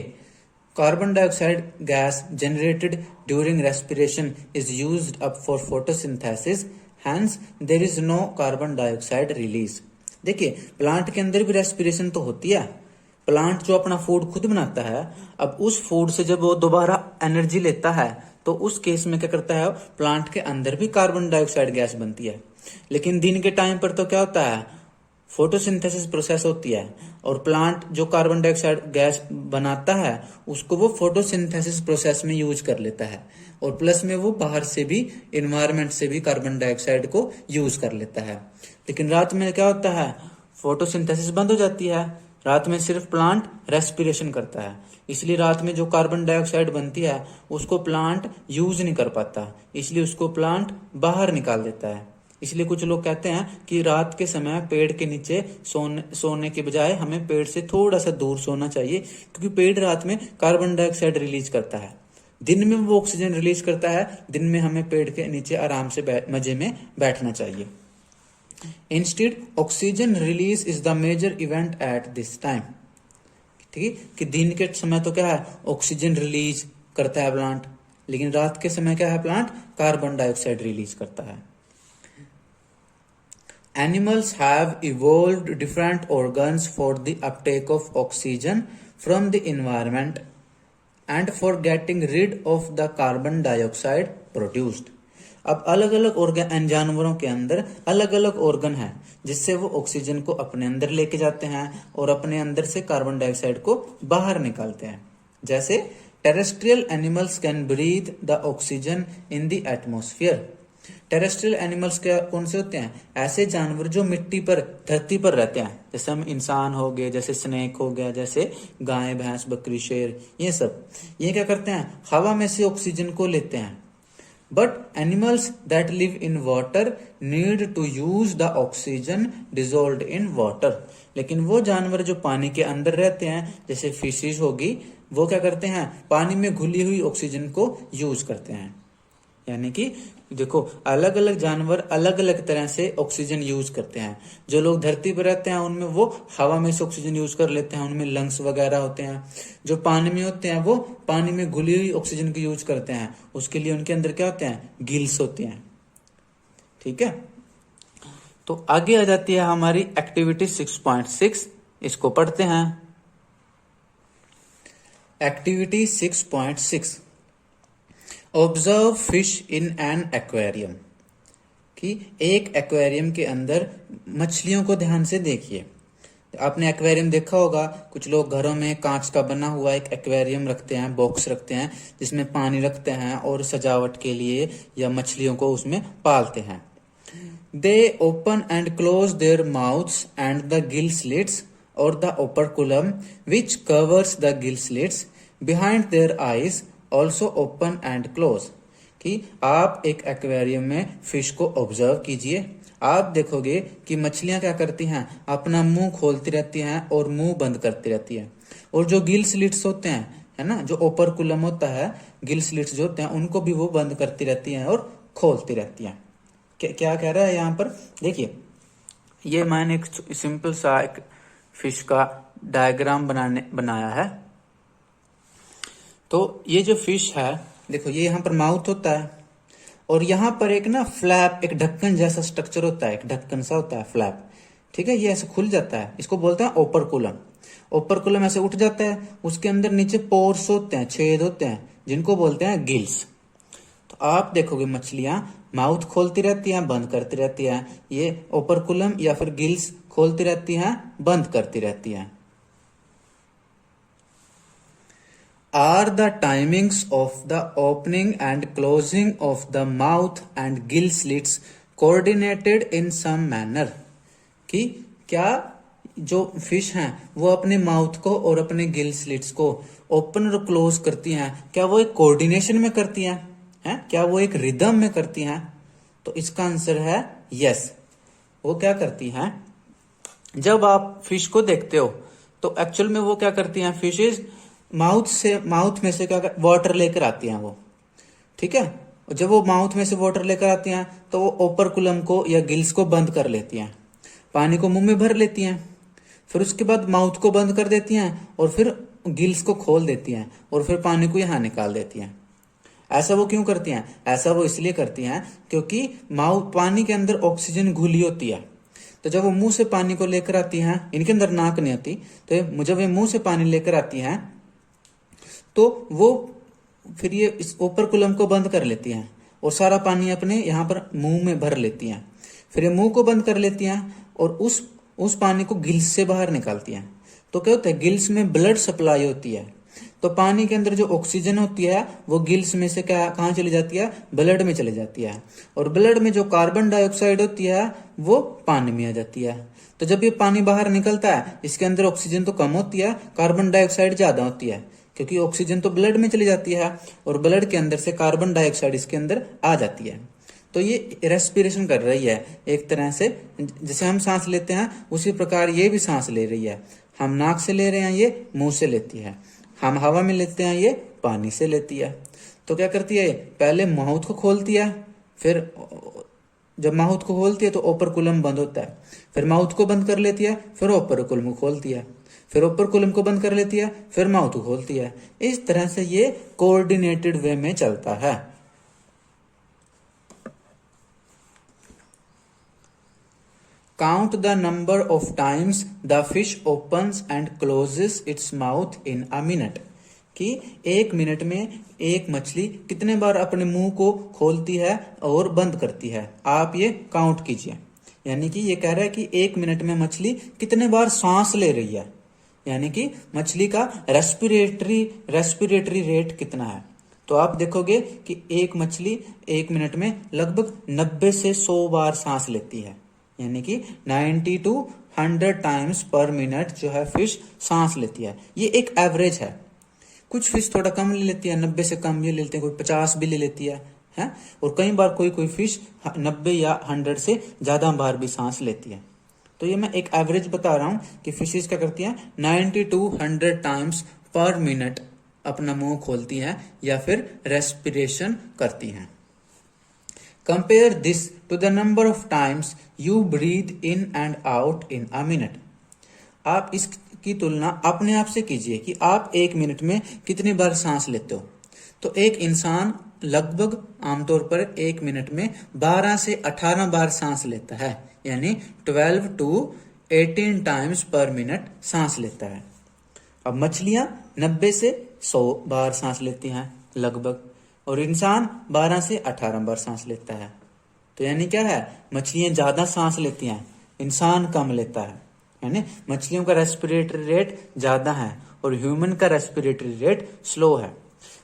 carbon dioxide gas generated during respiration is used up for photosynthesis, hence there is no carbon dioxide release। देखिए प्लांट के अंदर भी रेस्पिरेशन तो होती है, प्लांट जो अपना फूड खुद बनाता है, अब उस फूड से जब वो दोबारा एनर्जी लेता है तो उस केस में क्या करता है, प्लांट के अंदर भी कार्बन डाइऑक्साइड गैस बनती है। लेकिन दिन के टाइम पर तो क्या होता है, फोटोसिंथेसिस प्रोसेस होती है और प्लांट जो कार्बन डाइऑक्साइड गैस बनाता है उसको वो फोटोसिंथेसिस प्रोसेस में यूज कर लेता है, और प्लस में वो बाहर से भी, इन्वायरमेंट से भी कार्बन डाइऑक्साइड को यूज कर लेता है। लेकिन रात में क्या होता है, फोटोसिंथेसिस बंद हो जाती है, रात में सिर्फ प्लांट रेस्पिरेशन करता है, इसलिए रात में जो कार्बन डाइऑक्साइड बनती है उसको प्लांट यूज नहीं कर पाता, इसलिए उसको प्लांट बाहर निकाल देता है। इसलिए कुछ लोग कहते हैं कि रात के समय पेड़ के नीचे सोने के बजाय हमें पेड़ से थोड़ा सा दूर सोना चाहिए, क्योंकि पेड़ रात में कार्बन डाइऑक्साइड रिलीज करता है, दिन में वो ऑक्सीजन रिलीज करता है। दिन में हमें पेड़ के नीचे आराम से मजे में बैठना चाहिए। Instead oxygen release is the major event at this time. ठीक है, कि दिन के समय तो क्या है, ऑक्सीजन रिलीज करता है प्लांट, लेकिन रात के समय क्या है, प्लांट कार्बन डाइऑक्साइड रिलीज करता है। Animals have evolved different organs for the uptake of oxygen from the environment and for getting rid of the carbon dioxide produced। अब अलग अलग ऑर्गन, जानवरों के अंदर अलग अलग ऑर्गन है जिससे वो ऑक्सीजन को अपने अंदर लेके जाते हैं और अपने अंदर से कार्बन डाइऑक्साइड को बाहर निकालते हैं। जैसे terrestrial animals can breathe the oxygen in the atmosphere. Terrestrial animals क्या, कौन से होते हैं, ऐसे जानवर जो मिट्टी पर, धरती पर रहते हैं, जैसे हम इंसान हो गए, जैसे स्नेक हो गया, जैसे गाय भैंस बकरी शेर, ये सब ये क्या करते हैं, हवा में से ऑक्सीजन को लेते हैं। But animals that live in water need to use the oxygen dissolved in water. लेकिन वो जानवर जो पानी के अंदर रहते हैं, जैसे फिशेज होगी, वो क्या करते हैं, पानी में घुली हुई ऑक्सीजन को यूज करते हैं। यानी कि देखो अलग अलग जानवर अलग अलग तरह से ऑक्सीजन यूज करते हैं। जो लोग धरती पर रहते हैं उनमें वो हवा में से ऑक्सीजन यूज कर लेते हैं, उनमें लंग्स वगैरह होते हैं। जो पानी में होते हैं वो पानी में घुली हुई ऑक्सीजन की यूज करते हैं, उसके लिए उनके अंदर क्या होते हैं, गिल्स होते हैं। ठीक है, तो आगे आ जाती है हमारी एक्टिविटी 6.6, इसको पढ़ते हैं। Activity 6.6 observe fish in an aquarium. कि एक एक्वेरियम के अंदर मछलियों को ध्यान से देखिए। आपने एक्वेरियम देखा होगा, कुछ लोग घरों में कांच का बना हुआ एक एक्वेरियम रखते हैं, बॉक्स रखते हैं जिसमें पानी रखते हैं और सजावट के लिए या मछलियों को उसमें पालते हैं। They open and close their mouths and the gill slits और the operculum which covers the gill slits behind their eyes also open and close. कि आप एक एक्वेरियम में फिश को ऑब्जर्व कीजिए, आप देखोगे कि मछलियां क्या करती हैं, अपना मुंह खोलती रहती हैं और मुंह बंद करती रहती हैं। और जो गिल स्लिट्स होते हैं, है ना, जो ओपरकुलम होता है, गिल स्लिट्स जो होते हैं उनको भी वो बंद करती रहती हैं और खोलती रहती हैं। क्या कह रहा है यहाँ पर, देखिए ये मैंने एक सिंपल सा एक फिश का डायग्राम बनाया है। तो ये जो फिश है, देखो ये यहाँ पर माउथ होता है और यहाँ पर एक ना फ्लैप, एक ढक्कन जैसा स्ट्रक्चर होता है, एक ढक्कन सा होता है फ्लैप। ठीक है, ये ऐसे खुल जाता है, इसको बोलते हैं ओपरकुलम। ओपरकुलम ऐसे उठ जाता है, उसके अंदर नीचे पोर्स होते हैं, छेद होते हैं, जिनको बोलते हैं गिल्स। तो आप देखोगे मछलियां माउथ खोलती रहती हैं, बंद करती रहती हैं, ये ओपरकुलम या फिर गिल्स खोलती रहती हैं, बंद करती रहती हैं। Are the timings of the opening and closing of the mouth and gill slits coordinated in some manner? कि क्या जो फिश हैं वो अपने माउथ को और अपने गिल स्लिट्स को ओपन और क्लोज करती हैं, क्या वो एक कोऑर्डिनेशन में करती हैं? क्या वो एक रिदम में करती हैं? तो इसका आंसर है यस। वो क्या करती हैं, जब आप फिश को देखते हो तो एक्चुअल में वो क्या करती हैं, फिशेज माउथ में से क्या वाटर लेकर आती हैं वो, ठीक है। जब वो माउथ में से वाटर लेकर आती हैं तो वो ओपरकुलम को या गिल्स को बंद कर लेती हैं, पानी को मुंह में भर लेती हैं, फिर उसके बाद माउथ को बंद कर देती हैं और फिर गिल्स को खोल देती हैं और फिर पानी को यहाँ निकाल देती हैं। ऐसा वो क्यों करती हैं? ऐसा वो इसलिए करती हैं क्योंकि माउथ पानी के अंदर ऑक्सीजन घुली होती है। तो जब वो मुंह से पानी को लेकर आती हैं, इनके अंदर नाक नहीं आती, तो जब वे मुंह से पानी लेकर आती हैं तो वो फिर ये इस ओपरकुलम को बंद कर लेती हैं और सारा पानी अपने यहाँ पर मुंह में भर लेती हैं। फिर ये मुंह को बंद कर लेती हैं और उस पानी को गिल्स से बाहर निकालती हैं। तो क्या होता है, गिल्स में ब्लड सप्लाई होती है, तो पानी के अंदर जो ऑक्सीजन होती है वो गिल्स में से कहाँ चली जाती है, ब्लड में चली जाती है, और ब्लड में जो कार्बन डाइऑक्साइड होती है वो पानी में आ जाती है। तो जब ये पानी बाहर निकलता है, इसके अंदर ऑक्सीजन तो कम होती है, कार्बन डाइऑक्साइड ज्यादा होती है, क्योंकि ऑक्सीजन तो ब्लड में चली जाती है और ब्लड के अंदर से कार्बन डाइऑक्साइड इसके अंदर आ जाती है। तो ये रेस्पिरेशन कर रही है एक तरह से, जैसे हम सांस लेते हैं उसी प्रकार ये भी सांस ले रही है। हम नाक से ले रहे हैं, ये मुंह से लेती है। हम हवा में लेते हैं, ये पानी से लेती है। तो क्या करती है, पहले माउथ को खोलती है, फिर जब माउथ को खोलती है तो ओपरकुलम बंद होता है, फिर माउथ को बंद कर लेती है, फिर ओपरकुलम खोलती है, फिर ओपरकुलम को बंद कर लेती है, फिर माउथ को खोलती है। इस तरह से ये कोऑर्डिनेटेड वे में चलता है। Count the number of times the fish opens and closes its mouth in a minute. कि एक मिनट में एक मछली कितने बार अपने मुंह को खोलती है और बंद करती है, आप ये काउंट कीजिए। यानी कि ये कह रहा है कि एक मिनट में मछली कितने बार सांस ले रही है, यानी कि मछली का रेस्पिरेटरी रेट कितना है। तो आप देखोगे कि एक मछली एक मिनट में लगभग 90 से 100 बार सांस लेती है, यानी कि 90 to 100 टाइम्स पर मिनट जो है फिश सांस लेती है। ये एक एवरेज है। कुछ फिश थोड़ा कम ले लेती है, 90 से कम भी ले लेते हैं, कोई 50 भी ले लेती है? और कई बार कोई फिश 90 या 100 से ज्यादा बार भी सांस लेती है। तो ये मैं एक एवरेज बता रहा हूं कि फिशेस क्या करती हैं, 90 to 100 टाइम्स पर मिनट अपना मुंह खोलती हैं या फिर रेस्पिरेशन करती हैं। Compare this to the number of times you breathe in and out in a minute. आप इसकी तुलना अपने आप से कीजिए कि आप एक मिनट में कितनी बार सांस लेते हो। तो एक इंसान लगभग आमतौर पर एक मिनट में 12 से 18 बार सांस लेता है, यानी 12 to 18 टाइम्स पर मिनट सांस लेता है। अब मछलियां 90 से 100 बार सांस लेती हैं लगभग, और इंसान 12 से 18 बार सांस लेता है। तो यानी क्या है, मछलियां ज्यादा सांस लेती हैं, इंसान कम लेता है। यानी मछलियों का रेस्पिरेटरी रेट ज्यादा है और ह्यूमन का रेस्पिरेटरी रेट स्लो है।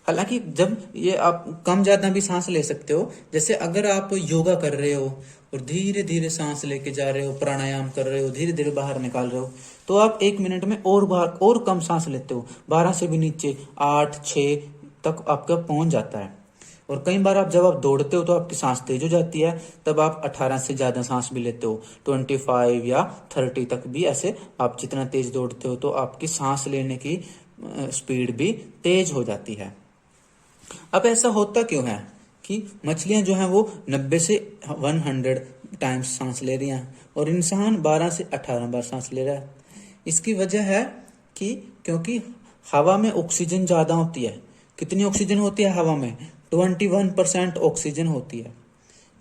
हालांकि जब ये आप कम ज्यादा भी सांस ले सकते हो, जैसे अगर आप योगा कर रहे हो और धीरे धीरे सांस लेके जा रहे हो, प्राणायाम कर रहे हो, धीरे धीरे बाहर निकाल रहे हो, तो आप एक मिनट में और कम सांस लेते हो, 12 से भी नीचे 8, 6 तक आपका पहुंच जाता है। और कई बार जब आप दौड़ते हो तो आपकी सांस तेज हो जाती है, तब आप 18 से ज्यादा सांस भी लेते हो, 25 या 30 तक भी। ऐसे आप जितना तेज दौड़ते हो तो आपकी सांस लेने की स्पीड भी तेज हो जाती है। अब ऐसा होता क्यों है कि मछलियां जो हैं वो 90 से 100 टाइम्स सांस ले रही हैं और इंसान 12 से 18 बार सांस ले रहा है? इसकी वजह है कि क्योंकि हवा में ऑक्सीजन ज्यादा होती है। कितनी ऑक्सीजन होती है हवा में? 21% ऑक्सीजन होती है।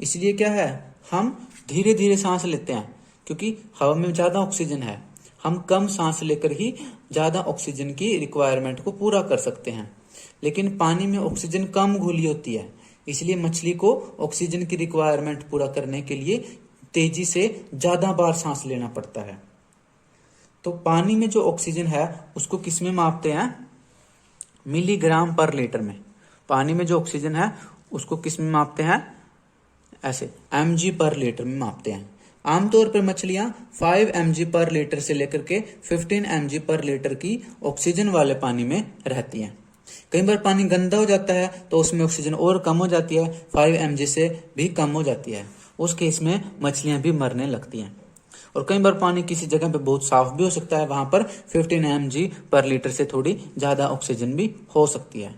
इसलिए क्या है, हम धीरे धीरे सांस लेते हैं क्योंकि हवा में ज्यादा ऑक्सीजन है। हम कम सांस लेकर ही ज्यादा ऑक्सीजन की रिक्वायरमेंट को पूरा कर सकते हैं। लेकिन पानी में ऑक्सीजन कम घुली होती है, इसलिए मछली को ऑक्सीजन की रिक्वायरमेंट पूरा करने के लिए तेजी से ज्यादा बार सांस लेना पड़ता है। तो पानी में जो ऑक्सीजन है उसको किस में मापते हैं? मिलीग्राम पर लीटर में। पानी में जो ऑक्सीजन है उसको किस में मापते हैं? ऐसे mg पर लीटर में मापते हैं। आमतौर पर मछलियां 5 mg पर लीटर से लेकर के 15 mg पर लीटर की ऑक्सीजन वाले पानी में रहती हैं। कई बार पानी गंदा हो जाता है तो उसमें ऑक्सीजन और कम हो जाती है, 5 mg से भी कम हो जाती है। उस केस में मछलियां भी मरने लगती हैं। और कई बार पानी किसी जगह पे बहुत साफ भी हो सकता है, वहां पर 15 mg पर लीटर से थोड़ी ज्यादा ऑक्सीजन भी हो सकती है।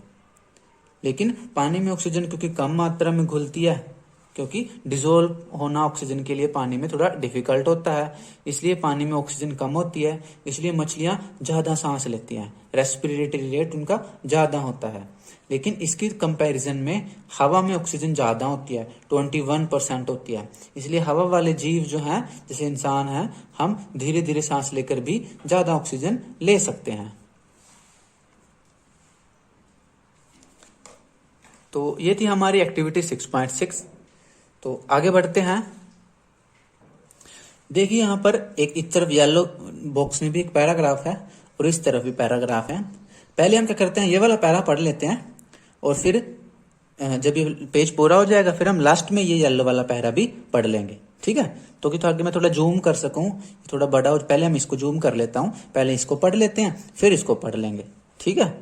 लेकिन पानी में ऑक्सीजन क्योंकि कम मात्रा में घुलती है, क्योंकि डिजोल्व होना ऑक्सीजन के लिए पानी में थोड़ा डिफिकल्ट होता है, इसलिए पानी में ऑक्सीजन कम होती है, इसलिए मछलियां ज्यादा सांस लेती हैं, रेस्पिरेटरी रेट उनका ज्यादा होता है। लेकिन इसकी कंपैरिजन में हवा में ऑक्सीजन ज्यादा होती है, 21% होती है। इसलिए हवा वाले जीव जो हैं, जैसे इंसान है, हम धीरे धीरे सांस लेकर भी ज्यादा ऑक्सीजन ले सकते हैं। तो ये थी हमारी एक्टिविटी 6.6। तो आगे बढ़ते हैं। देखिए यहाँ पर एक इस तरफ येलो बॉक्स में भी एक पैराग्राफ है और इस तरफ भी पैराग्राफ है। पहले हम क्या करते हैं, ये वाला पैरा पढ़ लेते हैं और फिर जब ये पेज पूरा हो जाएगा फिर हम लास्ट में ये येलो वाला पैरा भी पढ़ लेंगे, ठीक है। तो कि ताकि मैं थोड़ा जूम कर सकूं, थोड़ा बड़ा हो, पहले हम इसको जूम कर लेता हूं, पहले इसको पढ़ लेते हैं फिर इसको पढ़ लेंगे, ठीक है।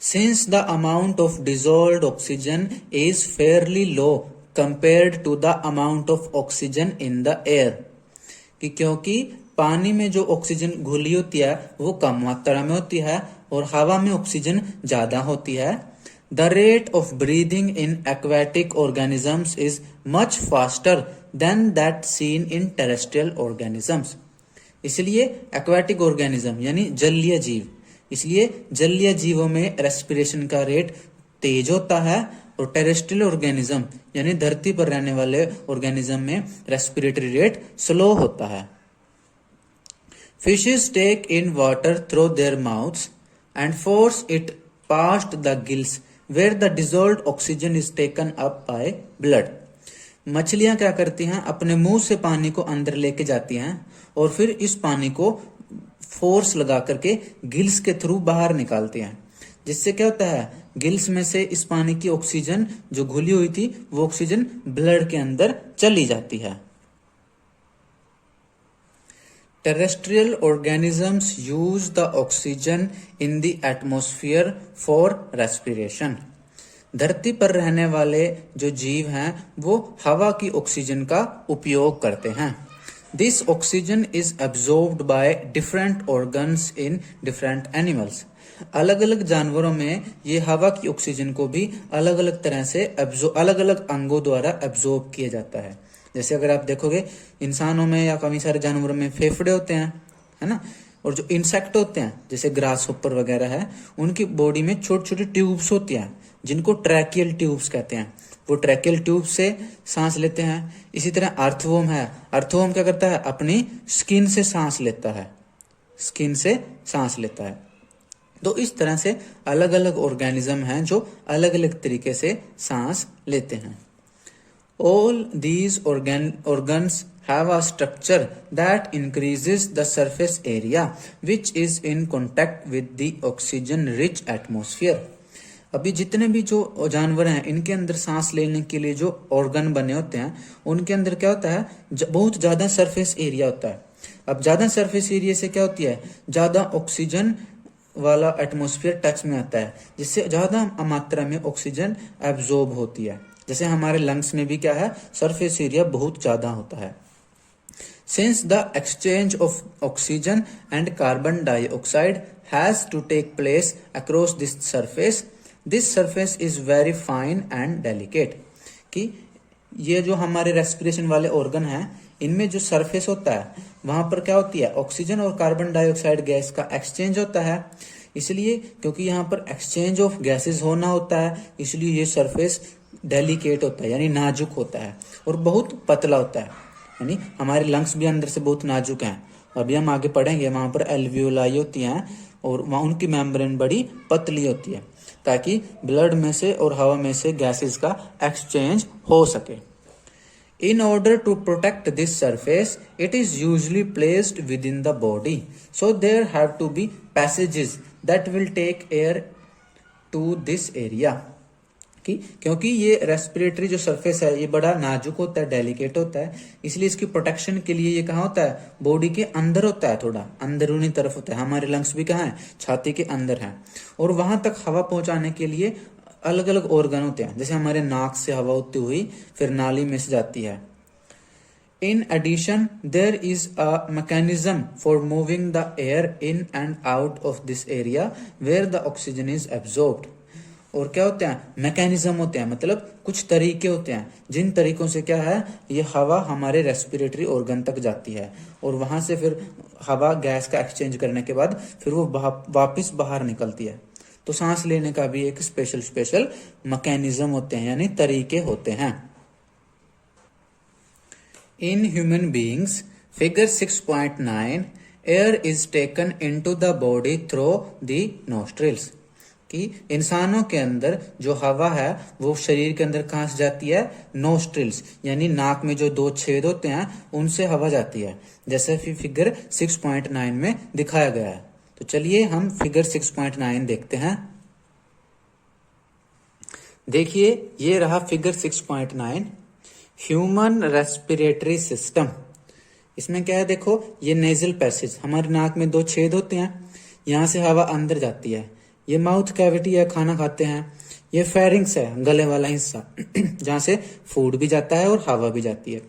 Since the amount of dissolved oxygen is fairly low compared to the amount of oxygen in the air, कि क्योंकि पानी में जो ऑक्सीजन घुली होती है वो कम मात्रा में होती है और हवा में ऑक्सीजन ज्यादा होती है, the rate of breathing in aquatic organisms is much faster than that seen in terrestrial organisms। इसलिए एक्वाटिक ऑर्गेनिज्म यानी जलीय जीव, इसलिए जलीय जीवों में रेस्पिरेशन का रेट तेज होता है और टेरेस्ट्रियल ऑर्गेनिज्म यानी धरती पर रहने वाले ऑर्गेनिज्म में रेस्पिरेटरी रेट स्लो होता है। Fishes take in water through their mouths and force it past the gills where the dissolved oxygen is taken up by blood. मछलियां क्या करती हैं, अपने मुंह से पानी को अंदर लेके जाती हैं और फिर इस पानी को फोर्स लगा करके गिल्स के थ्रू बाहर निकालती हैं, जिससे क्या होता है, गिल्स में से इस पानी की ऑक्सीजन जो घुली हुई थी वो ऑक्सीजन ब्लड के अंदर चली जाती है। Terrestrial organisms use the oxygen in the atmosphere for respiration. धरती पर रहने वाले जो जीव हैं वो हवा की ऑक्सीजन का उपयोग करते हैं। This oxygen is absorbed by different organs in different animals. अलग अलग जानवरों में ये हवा की ऑक्सीजन को भी अलग अलग तरह से अलग अलग अंगों द्वारा एब्जॉर्ब किया जाता है। जैसे अगर आप देखोगे इंसानों में या कई सारे जानवरों में फेफड़े होते हैं, है ना, और जो इंसेक्ट होते हैं जैसे ग्रास होपर वगैरह है, उनकी बॉडी में छोटी छोटी ट्यूब्स होती हैं जिनको ट्रैकियल ट्यूब्स कहते हैं। वो ट्रैकियल ट्यूब से सांस लेते हैं। इसी तरह अर्थवॉर्म है, अर्थवॉर्म क्या करता है, अपनी स्किन से सांस लेता है, स्किन से सांस लेता है। तो इस तरह से अलग अलग ऑर्गेनिज्म हैं जो अलग अलग तरीके से सांस लेते हैं। All these organs have a structure that increases the surface area which is in contact with the oxygen rich atmosphere। अभी जितने भी जो जानवर हैं इनके अंदर सांस लेने के लिए जो ऑर्गन बने होते हैं उनके अंदर क्या होता है, बहुत ज्यादा सरफेस एरिया होता है। अब ज्यादा सरफेस एरिया से क्या होती है, ज्यादा ऑक्सीजन वाला एटमॉस्फेयर टच में आता है, जिससे ज्यादा मात्रा में ऑक्सीजन एब्जॉर्ब होती है। जैसे हमारे लंग्स में भी क्या है, सरफेस एरिया बहुत ज्यादा होता है। Since the exchange of oxygen and carbon dioxide has to take place across this surface is very fine and delicate। कि ये जो हमारे रेस्पिरेशन वाले ऑर्गन हैं इनमें जो सरफेस होता है वहां पर क्या होती है, ऑक्सीजन और कार्बन डाइऑक्साइड गैस का एक्सचेंज होता है। इसलिए क्योंकि यहाँ पर एक्सचेंज ऑफ गैसेस होना होता है, इसलिए ये सरफेस डेलिकेट होता है यानी नाजुक होता है और बहुत पतला होता है, यानी हमारे लंग्स भी अंदर से बहुत नाजुक हैं। अभी हम आगे पढ़ेंगे, वहां पर एल्वियोलाई होती हैं और वहां उनकी मेम्ब्रेन बड़ी पतली होती है ताकि ब्लड में से और हवा में से गैसेस का एक्सचेंज हो सके। In order to protect this surface, it is usually placed within the body. So there have to be passages that will take air to this area. क्योंकि ये रेस्पिरेटरी जो सरफेस है ये बड़ा नाजुक होता है, डेलिकेट होता है, इसलिए इसकी प्रोटेक्शन के लिए ये कहाँ होता है, बॉडी के अंदर होता है, थोड़ा अंदरूनी तरफ होता है। हमारे लंग्स भी कहाँ है, छाती के अंदर है, और वहां तक हवा पहुंचाने के लिए अलग अलग ऑर्गन होते हैं। जैसे हमारे नाक से हवा होती हुई फिर नाली में से जाती है। In addition, there is a mechanism for moving the air in and out of this area where the oxygen is absorbed. और क्या होते हैं, मैकेनिज्म होते हैं, मतलब कुछ तरीके होते हैं जिन तरीकों से क्या है, ये हवा हमारे रेस्पिरेटरी ऑर्गन तक जाती है और वहां से फिर हवा गैस का एक्सचेंज करने के बाद फिर वो वापस बाहर निकलती है। तो सांस लेने का भी एक स्पेशल मैकेनिज्म होते हैं, यानी तरीके होते हैं। In human beings, figure 6.9, air is taken into the body through the nostrils. कि इंसानों के अंदर जो हवा है वो शरीर के अंदर कहाँ से जाती है, नोस्ट्रिल्स, यानी नाक में जो 2 छेद होते हैं उनसे हवा जाती है, जैसे फिगर 6.9 में दिखाया गया है। तो चलिए हम फिगर 6.9 देखते हैं। देखिए ये रहा फिगर 6.9, ह्यूमन रेस्पिरेटरी सिस्टम। इसमें क्या है, देखो ये नेजल पैसेज, हमारी नाक में 2 छेद होते हैं, यहां से हवा अंदर जाती है। ये माउथ कैविटी है, खाना खाते हैं। ये फेरिंग्स है, गले वाला हिस्सा जहां से फूड भी जाता है और हवा भी जाती है।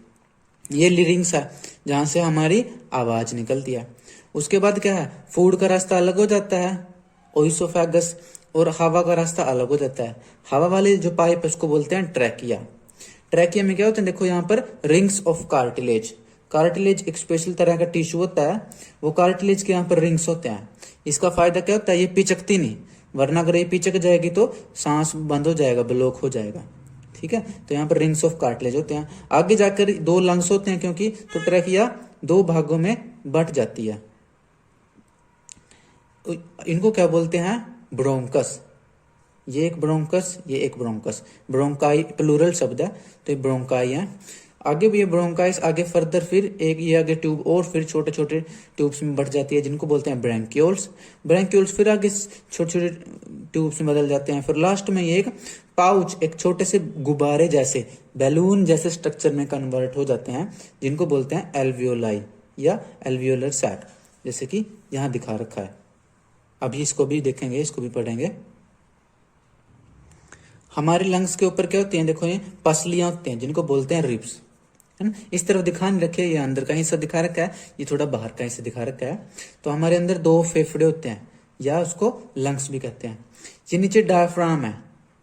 ये लिरिंग्स है, जहां से हमारी आवाज निकलती है। उसके बाद क्या है, फूड का रास्ता अलग हो जाता है, ओइसोफेगस, और हवा का रास्ता अलग हो जाता है। हवा वाले जो पाइप है उसको बोलते हैं ट्रैकिया। ट्रैकिया में क्या होता है, देखो यहाँ पर रिंग्स ऑफ कार्टिलेज। कार्टिलेज एक स्पेशल तरह का टिश्यू होता है, वो कार्टिलेज के यहाँ पर रिंग्स होते हैं। इसका फायदा क्या होता है, ये पिचकती नहीं, वरना अगर ये पिचक जाएगी तो सांस बंद हो जाएगा, ब्लॉक हो जाएगा। ठीक है, तो यहाँ पर रिंग्स ऑफ कार्टिलेज होते हैं। आगे जाकर 2 लंग्स होते हैं, क्योंकि तो ट्रैकिया 2 भागों में बट जाती है। इनको क्या बोलते हैं, ब्रोंकस। ये एक ब्रोंकस, ये एक ब्रोंकस। ब्रोंकाई प्लूरल शब्द है, तो ये ब्रोंकाई है। आगे भी ये ब्रोंकाइस, आगे फर्दर फिर एक ये आगे ट्यूब और फिर छोटे छोटे ट्यूब्स में बढ़ जाती है, जिनको बोलते हैं ब्रैंक्यूल्स। ब्रैंक्यूल्स फिर आगे छोटे छोटे ट्यूब्स में बदल जाते हैं। फिर लास्ट में ये एक पाउच, एक छोटे से गुब्बारे जैसे, बैलून जैसे स्ट्रक्चर में कन्वर्ट हो जाते हैं, जिनको बोलते हैं एल्वियोलाई या एल्वियोलर सैक, जैसे कि यहाँ दिखा रखा है। अभी इसको भी देखेंगे, इसको भी पढ़ेंगे। हमारे लंग्स के ऊपर क्या होती हैं, देखो ये पसलियां होती हैं, जिनको बोलते हैं रिब्स, है ना। इस तरफ दिखा नहीं रखे, ये अंदर का हिस्सा दिखा रखा है, ये थोड़ा बाहर का हिस्सा दिखा रखा है। तो हमारे अंदर 2 फेफड़े होते हैं, या उसको लंग्स भी कहते हैं। ये नीचे डायफ्राम है।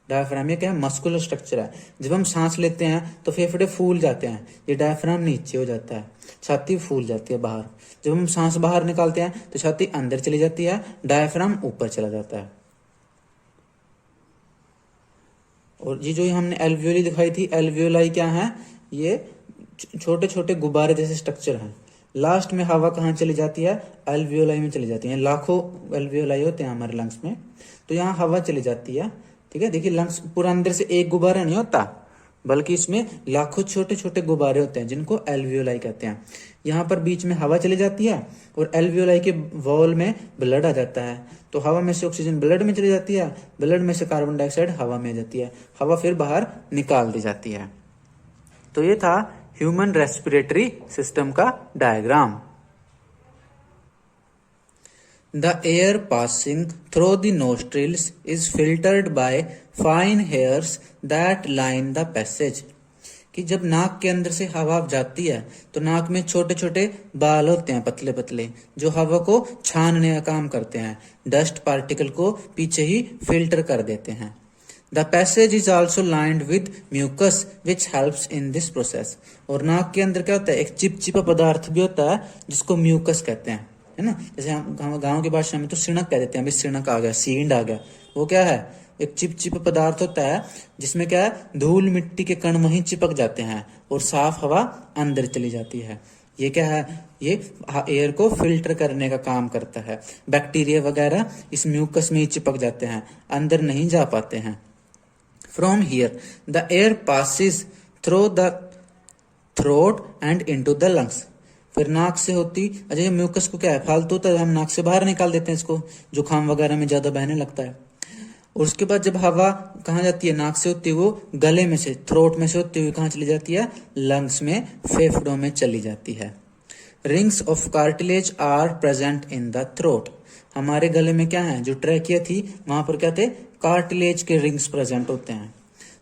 डायफ्राम ये क्या है, मस्कुलर स्ट्रक्चर है। जब हम सांस लेते हैं तो फेफड़े फूल जाते हैं, ये डायफ्राम नीचे हो जाता है, छाती फूल जाती है बाहर। जब हम सांस बाहर निकालते हैं तो छाती अंदर चली जाती है, डायफ्राम ऊपर चला जाता है। और ये जो हमने एल्वियोली दिखाई थी, एल्वियोलाई क्या है, ये छोटे छोटे गुब्बारे जैसे स्ट्रक्चर हैं। लास्ट में हवा कहाँ चली जाती है, एल्वियोलाई में चली जाती है। लाखों एल्वियोलाई होते हैं हमारे लंग्स में, तो यहाँ हवा चली जाती है। ठीक है, देखिए लंग्स पूरा अंदर से एक गुब्बारा नहीं होता, बल्कि इसमें लाखों छोटे छोटे गुब्बारे होते हैं, जिनको एल्वियोलाई कहते हैं। यहाँ पर बीच में हवा चली जाती है और एल्वियोलाई के वॉल में ब्लड आ जाता है। तो हवा में से ऑक्सीजन ब्लड में चली जाती है, ब्लड में से कार्बन डाइऑक्साइड हवा में आ जाती है, हवा फिर बाहर निकाल दी जाती है। तो ये था ह्यूमन रेस्पिरेटरी सिस्टम का diagram. The air passing through the nostrils is filtered by fine hairs that line the passage. कि जब नाक के अंदर से हवा जाती है तो नाक में छोटे छोटे बाल होते हैं, पतले पतले, जो हवा को छानने का काम करते हैं, डस्ट पार्टिकल को पीछे ही फिल्टर कर देते हैं। The passage is also lined with mucus which helps in this process. और नाक के अंदर क्या होता है, एक चिपचिपा पदार्थ भी होता है जिसको म्यूकस कहते हैं, है ना। जैसे हम गाँव की भाषा में तो सिणक कह देते हैं, अभी सिणक आ गया, सींड आ गया। वो क्या है, एक चिपचिपा पदार्थ होता है जिसमें क्या है, धूल मिट्टी के कण वहीं चिपक जाते हैं और साफ हवा अंदर चली जाती है। ये क्या है, ये एयर को फिल्टर करने का काम करता है। बैक्टीरिया वगैरह इस म्यूकस में ही चिपक जाते हैं, अंदर नहीं जा पाते हैं। From here the air passes through the throat and into the lungs. फिर नाक से होती, अच्छा ये म्यूकस को क्या है, फालतू तो हम नाक से बाहर निकाल देते हैं इसको, जुकाम वगैरह में ज्यादा बहने लगता है। और उसके बाद जब हवा कहाँ जाती है, नाक से होती है वो गले में से, थ्रोट में से होती हुई कहाँ चली जाती है, लंग्स में, फेफड़ों में चली जाती है। Rings of cartilage are present in the throat. हमारे गले में क्या है, जो ट्रैकिया थी वहां पर क्या थे, कार्टिलेज के रिंग्स प्रेजेंट होते हैं।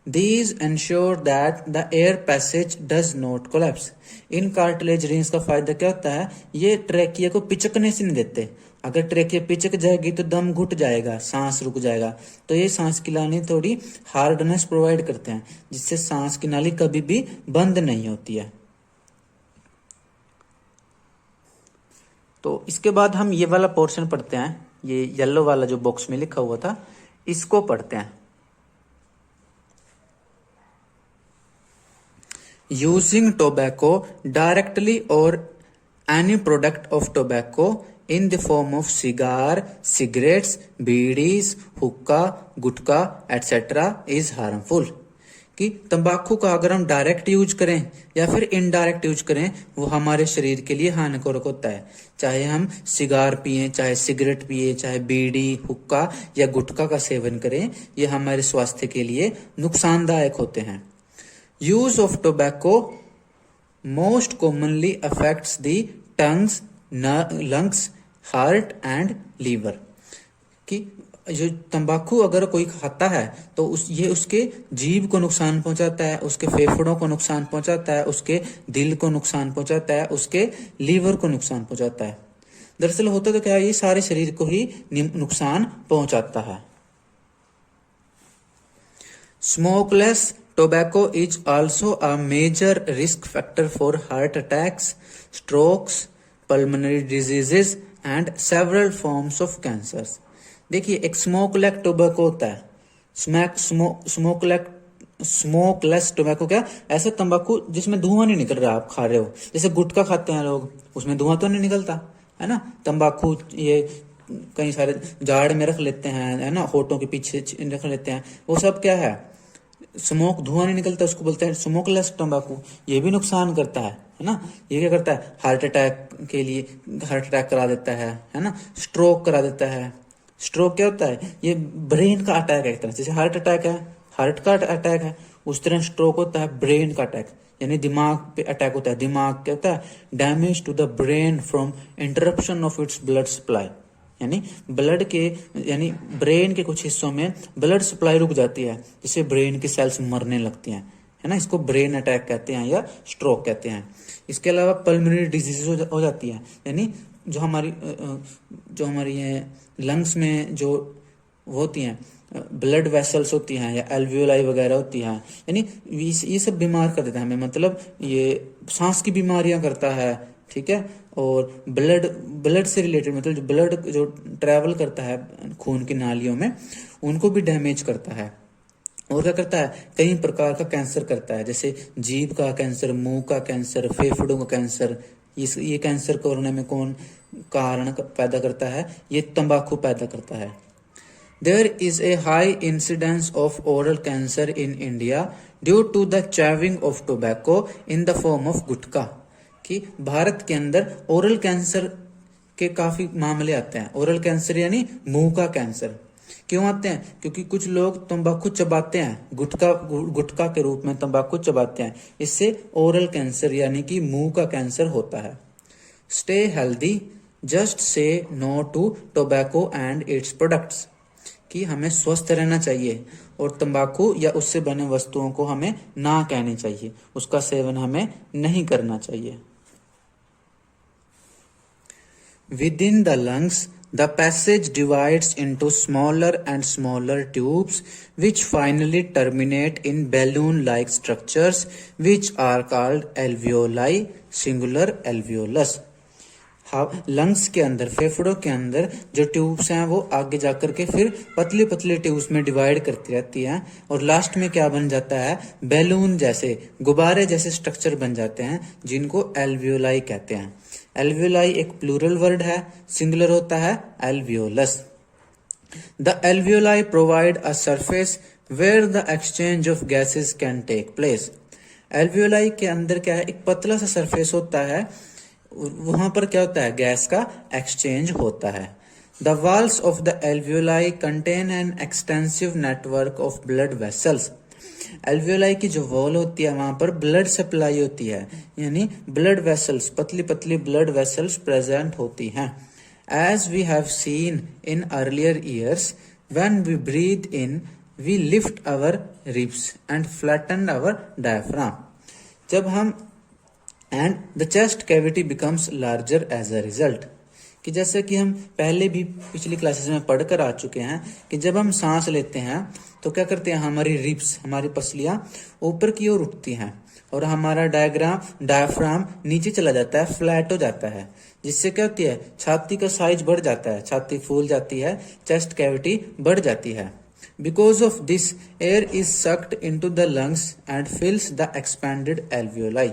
These ensure that the air passage does not collapse. In cartilage rings का फायदा क्या होता है, ये ट्रैकिया को पिचकने से नहीं देते। अगर ट्रैकिया पिचक जाएगी तो दम घुट जाएगा, सांस रुक जाएगा। तो ये सांस की नाली थोड़ी हार्डनेस प्रोवाइड करते हैं, जिससे सांस की नाली कभी भी बंद नहीं होती है। तो इसके बाद हम ये वाला पोर्शन पढ़ते हैं, ये येलो वाला जो बॉक्स में लिखा हुआ था, इसको पढ़ते हैं। Using tobacco directly or any product of tobacco in the form of cigar, cigarettes, bidis, हुक्का, गुटखा etc. is harmful। कि तंबाकू का अगर हम डायरेक्ट यूज करें या फिर इनडायरेक्ट यूज करें, वो हमारे शरीर के लिए हानिकारक होता है। चाहे हम सिगार पिए, चाहे सिगरेट पिए, चाहे बीड़ी, हुक्का या गुटखा का सेवन करें, ये हमारे स्वास्थ्य के लिए नुकसानदायक होते हैं। Use of tobacco most commonly affects the tongues, lungs, heart and liver। कि जो तंबाकू अगर कोई खाता है तो ये उसके जीभ को नुकसान पहुंचाता है, उसके फेफड़ों को नुकसान पहुंचाता है, उसके दिल को नुकसान पहुंचाता है, उसके लीवर को नुकसान पहुंचाता है। दरअसल होता तो क्या है, ये सारे शरीर को ही नुकसान पहुंचाता है। Smokeless tobacco is also a major risk factor for heart attacks, strokes, pulmonary diseases and several forms of cancers। देखिए एक स्मोकलेस टोबैको होता है, स्मोकलेस टोबैको क्या, ऐसा तंबाकू जिसमें धुआं नहीं निकल रहा, आप खा रहे हो, जैसे गुटखा खाते हैं लोग, उसमें धुआं तो नहीं निकलता है ना। तंबाकू ये कई सारे जाड़ में रख लेते हैं, है ना, होठों के पीछे रख लेते हैं, वो सब क्या है, स्मोक, धुआं नहीं निकलता, उसको बोलते हैं स्मोकलेस तंबाकू। ये भी नुकसान करता है ना। ये क्या करता है, हार्ट अटैक के लिए हार्ट अटैक करा देता है ना, स्ट्रोक करा देता है। स्ट्रोक क्या होता है, ये ब्रेन का अटैक है एक तरह, जैसे हार्ट अटैक है, हार्ट का अटैक है, उस तरह स्ट्रोक होता है ब्रेन का अटैक, यानी दिमाग पे अटैक होता है। दिमाग क्या होता है, damage to the brain from interruption of its blood supply, यानी ब्लड के, यानी ब्रेन के कुछ हिस्सों में ब्लड सप्लाई रुक जाती है, जिससे ब्रेन की सेल्स मरने लगती हैं, है ना। इसको ब्रेन अटैक कहते हैं या स्ट्रोक कहते हैं। इसके अलावा पल्मोनरी डिजीज हो जाती है, यानी जो हमारी ये लंग्स में जो होती हैं, ब्लड वेसल्स होती हैं या एल्वियोलाई वगैरह होती हैं, यानी ये सब बीमार कर देता है हमें, मतलब ये सांस की बीमारियां करता है, ठीक है। और ब्लड से रिलेटेड, मतलब जो ब्लड जो ट्रेवल करता है खून की नालियों में, उनको भी डैमेज करता है। और क्या करता है, कई प्रकार का कैंसर करता है, जैसे जीभ का कैंसर, मुंह का कैंसर, फेफड़ों का कैंसर। ये कैंसर को होने में कौन कारण पैदा करता है, ये तंबाकू पैदा करता है। There is a high incidence of oral cancer in India due to the chewing of tobacco in the form of गुटखा। कि भारत के अंदर ओरल कैंसर के काफी मामले आते हैं। ओरल कैंसर यानी मुंह का कैंसर। क्यों आते हैं, क्योंकि कुछ लोग तंबाकू चबाते हैं, गुटखा के रूप में तंबाकू चबाते हैं, इससे ओरल कैंसर यानी कि मुंह का कैंसर होता है। Stay healthy, just say no to tobacco and its products. कि हमें स्वस्थ रहना चाहिए और तंबाकू या उससे बने वस्तुओं को हमें ना कहनी चाहिए, उसका सेवन हमें नहीं करना चाहिए। Within the lungs, the passage divides into smaller and smaller tubes, which finally terminate in balloon-like structures, which are called alveoli, singular alveolus। हाँ, लंग्स के अंदर, फेफड़ों के अंदर जो ट्यूब्स हैं वो आगे जाकर के फिर पतले पतले ट्यूब्स में डिवाइड करती रहती हैं, और लास्ट में क्या बन जाता है, बैलून जैसे, गुब्बारे जैसे स्ट्रक्चर बन जाते हैं, जिनको एल्वियोलाई कहते हैं। एल्वियोलाई एक प्लूरल वर्ड है, सिंगुलर होता है alveolus. The alveoli provide a surface where the exchange of gases can take place. Alveoli के अंदर क्या है, एक पतला सा सरफेस होता है, वहां पर क्या होता है, गैस का एक्सचेंज होता है। The walls of the alveoli contain an extensive network of blood vessels. Alveoli की जो वॉल होती है वहां पर ब्लड सप्लाई होती है, यानी ब्लड वेसल्स, पतली पतली ब्लड वेसल्स प्रेजेंट होती हैं। As we have seen in earlier years, when we breathe in we lift our ribs and flatten our diaphragm. जब हम and the chest cavity becomes larger as a result, कि जैसे कि हम पहले भी पिछली क्लासेस में पढ़कर आ चुके हैं कि जब हम सांस लेते हैं तो क्या करते हैं, हमारी रिब्स, हमारी पसलियां ऊपर की ओर उठती हैं और हमारा डायफ्राम नीचे चला जाता है, फ्लैट हो जाता है, जिससे क्या होती है, छाती का साइज बढ़ जाता है, छाती फूल जाती है, चेस्ट कैविटी बढ़ जाती है। Because of this air is sucked into the lungs and फिल्स the expanded alveoli.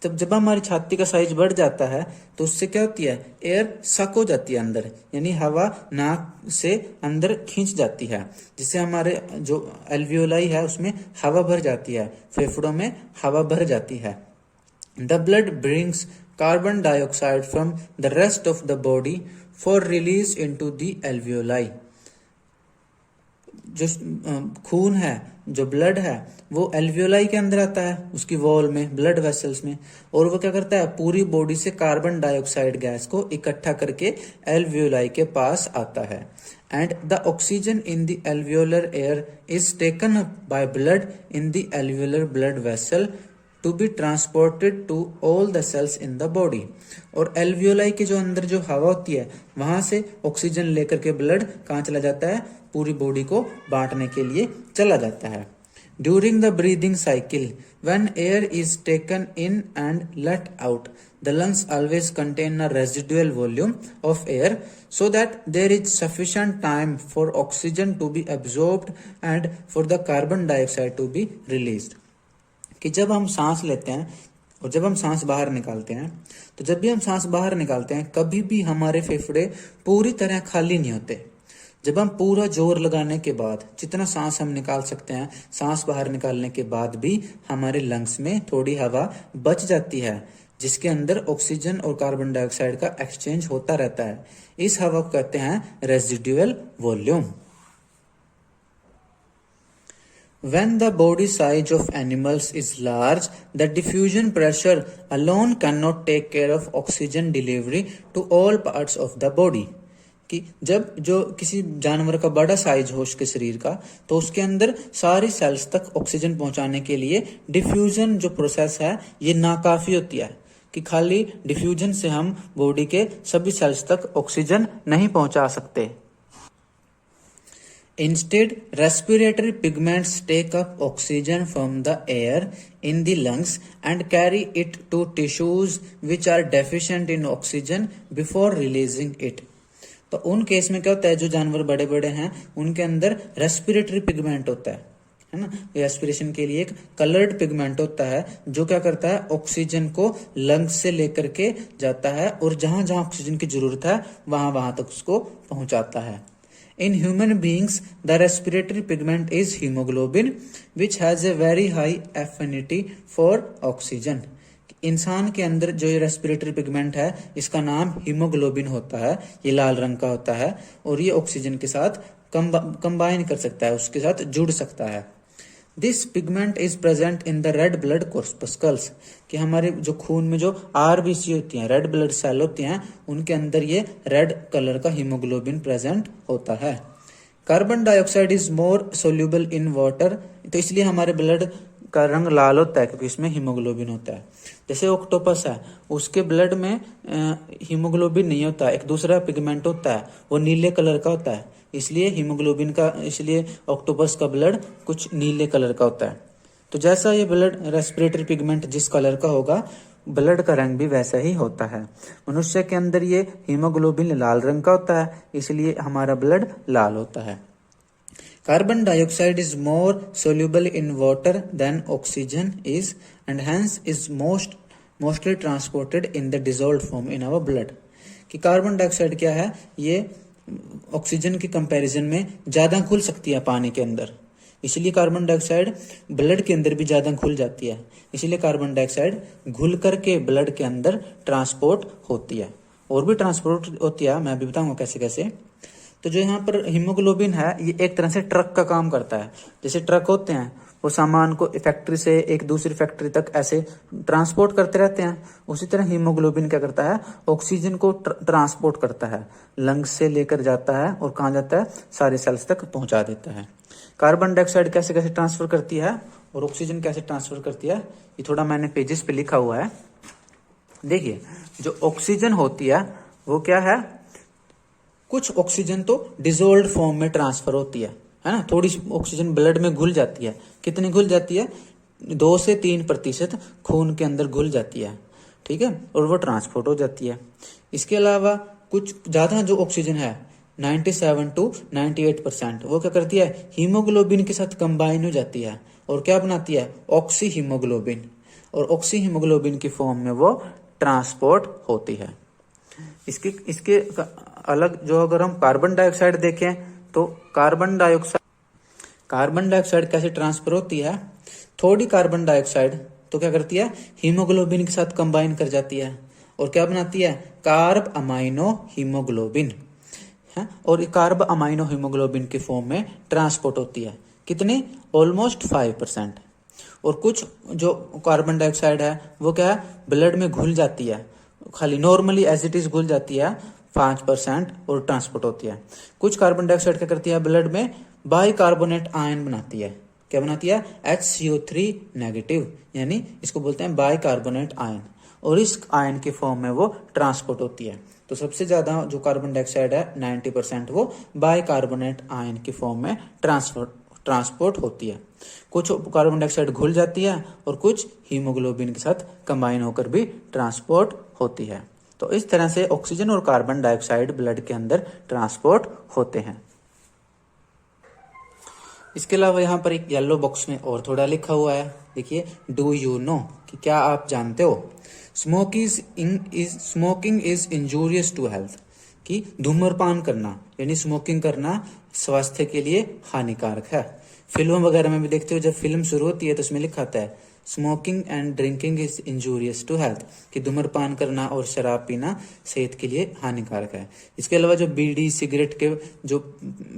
तब जब हमारी छाती का साइज बढ़ जाता है तो उससे क्या होती है, एयर सक हो जाती है अंदर, यानी हवा नाक से अंदर खींच जाती है, जिससे हमारे जो एल्वियोलाई है उसमें हवा भर जाती है, फेफड़ों में हवा भर जाती है। The blood brings carbon dioxide from the rest of the body for release into the alveoli. जो खून है, जो ब्लड है, वो एल्वियोलाई के अंदर आता है, उसकी वॉल में, ब्लड वेसल्स में, और वो क्या करता है, पूरी बॉडी से कार्बन डाइऑक्साइड गैस को इकट्ठा करके एल्वियोलाई के पास आता है। And the oxygen in the alveolar air is taken up by blood in the alveolar blood vessel to be transported to all the cells in the body. और alveoli के जो अंदर जो हवा होती है वहां से ऑक्सीजन लेकर के ब्लड कहाँ चला जाता है, पूरी बॉडी को बांटने के लिए चला जाता है। During the breathing cycle, when air is taken in and let out, the lungs always contain a residual volume of air so that there is sufficient time for oxygen to be absorbed and for the carbon dioxide to be released। कि जब हम सांस लेते हैं और जब हम सांस बाहर निकालते हैं, तो जब भी हम सांस बाहर निकालते हैं कभी भी हमारे फेफड़े पूरी तरह खाली नहीं होते। जब हम पूरा जोर लगाने के बाद जितना सांस हम निकाल सकते हैं, सांस बाहर निकालने के बाद भी हमारे लंग्स में थोड़ी हवा बच जाती है, जिसके अंदर ऑक्सीजन और कार्बन डाइऑक्साइड का एक्सचेंज होता रहता है। इस हवा को कहते हैं residual volume. When the body size of animals is large, the diffusion pressure alone cannot take care of oxygen delivery to all parts of the body। कि जब जो किसी जानवर का बड़ा साइज हो उसके शरीर का, तो उसके अंदर सारी सेल्स तक ऑक्सीजन पहुंचाने के लिए डिफ्यूजन जो प्रोसेस है ये नाकाफी होती है, कि खाली डिफ्यूजन से हम बॉडी के सभी सेल्स तक ऑक्सीजन नहीं पहुंचा सकते। Instead, respiratory pigments take up oxygen from the air in the lungs and carry it to tissues which are deficient in oxygen before releasing it। तो उन केस में क्या होता है, जो जानवर बड़े बड़े हैं उनके अंदर रेस्पिरेटरी पिगमेंट होता है ना, रेस्पिरेशन के लिए एक कलर्ड पिगमेंट होता है जो क्या करता है, ऑक्सीजन को लंग्स से लेकर के जाता है और जहां जहां ऑक्सीजन की जरूरत है वहां वहां तक उसको पहुंचाता है। In human beings, the respiratory pigment is hemoglobin, which has a very high affinity for oxygen। इंसान के अंदर जो ये रेस्पिरेटरी पिगमेंट है इसका नाम हीमोग्लोबिन होता है, ये लाल रंग का होता है और ये ऑक्सीजन के साथ कंबाइन कर सकता है, उसके साथ जुड़ सकता है। This pigment is present in the red blood corpuscles, कि हमारे जो खून में जो आरबीसी होती हैं, रेड ब्लड सेल होती हैं, उनके अंदर ये रेड कलर का हीमोग्लोबिन प्रेजेंट होता है। Carbon dioxide is more soluble in water, तो इसलिए हमारे ब्लड का रंग लाल होता है क्योंकि इसमें हीमोग्लोबिन होता है। जैसे ऑक्टोपस है, उसके ब्लड में हीमोग्लोबिन नहीं होता, एक दूसरा पिगमेंट होता है, वो नीले कलर का होता है, इसलिए हीमोग्लोबिन का, इसलिए ऑक्टोपस का ब्लड कुछ नीले कलर का होता है। तो जैसा ये ब्लड रेस्पिरेटरी पिगमेंट जिस कलर का होगा, ब्लड का रंग भी वैसा ही होता है। मनुष्य के अंदर ये हीमोग्लोबिन लाल रंग का होता है, इसलिए हमारा ब्लड लाल होता है। Carbon dioxide is more soluble in water than oxygen is and hence is mostly transported in the dissolved form in our blood. कि कार्बन डाइऑक्साइड क्या है, ये ऑक्सीजन की कंपैरिजन में ज्यादा घुल सकती है पानी के अंदर, इसलिए कार्बन डाइऑक्साइड ब्लड के अंदर भी ज़्यादा घुल जाती है, इसलिए कार्बन डाइऑक्साइड घुल करके ब्लड के अंदर ट्रांसपोर्ट होती है। और भी ट्रांसपोर्ट होती है, मैं भी बताऊंगा कैसे कैसे। तो जो यहाँ पर हीमोग्लोबिन है ये एक तरह से ट्रक का काम करता है। जैसे ट्रक होते हैं वो सामान को फैक्ट्री से एक दूसरी फैक्ट्री तक ऐसे ट्रांसपोर्ट करते रहते हैं, उसी तरह हीमोग्लोबिन क्या करता है, ऑक्सीजन को ट्रांसपोर्ट करता है, लंग्स से लेकर जाता है और कहाँ जाता है, सारे सेल्स तक पहुंचा देता है। कार्बन डाइऑक्साइड कैसे कैसे ट्रांसफर करती है और ऑक्सीजन कैसे ट्रांसफर करती है, ये थोड़ा मैंने पेजेस पे लिखा हुआ है। देखिए जो ऑक्सीजन होती है वो क्या है, कुछ ऑक्सीजन तो डिजोल्व फॉर्म में ट्रांसफर होती है ना, थोड़ी ऑक्सीजन ब्लड में घुल जाती है। कितनी घुल जाती है, 2 से 3% खून के अंदर घुल जाती है, ठीक है, और वो ट्रांसपोर्ट हो जाती है। इसके अलावा कुछ ज्यादा जो ऑक्सीजन है 97 to 98% वो क्या करती है, हीमोग्लोबिन के साथ कंबाइन हो जाती है और क्या बनाती है, ऑक्सी हीमोग्लोबिन, और ऑक्सी हीमोग्लोबिन की फॉर्म में वो ट्रांसपोर्ट होती है। इसके अलग जो अगर हम कार्बन डाइऑक्साइड देखें तो कार्बन डाइऑक्साइड कैसे ट्रांसफर होती है, थोड़ी कार्बन डाइऑक्साइड तो क्या करती है, हीमोग्लोबिन के साथ कंबाइन कर जाती है और क्या बनाती है, कार्ब अमाइनो हीमोग्लोबिन है, और कार्ब अमाइनो हीमोग्लोबिन की फॉर्म में ट्रांसपोर्ट होती है। कितनी, ऑलमोस्ट 5%। और कुछ जो कार्बन डाइऑक्साइड है वो क्या है, ब्लड में घुल जाती है, खाली नॉर्मली एज इट इज घुल जाती है 5% और ट्रांसपोर्ट होती है। कुछ कार्बन डाइऑक्साइड क्या करती है, ब्लड में बाइकार्बोनेट आयन बनाती है, क्या बनाती है, HCO3 नेगेटिव, यानी इसको बोलते हैं बाइकार्बोनेट आयन, और इस आयन के फॉर्म में वो ट्रांसपोर्ट होती है। तो सबसे ज्यादा जो कार्बन डाइऑक्साइड है 90% वो बाइकार्बोनेट आयन की फॉर्म में ट्रांसपोर्ट होती है। कुछ कार्बन डाइऑक्साइड घुल जाती है और कुछ हीमोग्लोबिन के साथ कंबाइन होकर भी ट्रांसपोर्ट होती है। तो इस तरह से ऑक्सीजन और कार्बन डाइऑक्साइड ब्लड के अंदर ट्रांसपोर्ट होते हैं। इसके अलावा यहाँ पर एक येलो बॉक्स में और थोड़ा लिखा हुआ है, देखिए, डू यू नो, कि क्या आप जानते हो, smoking is injurious to health, कि धूम्रपान करना यानी स्मोकिंग करना स्वास्थ्य के लिए हानिकारक है। फिल्मों वगैरह में भी देखते हो, जब फिल्म शुरू होती है तो उसमें लिखा आता है smoking and drinking is injurious to health, कि धूम्रपान करना और शराब पीना सेहत के लिए हानिकारक है। इसके अलावा जो बीड़ी सिगरेट के जो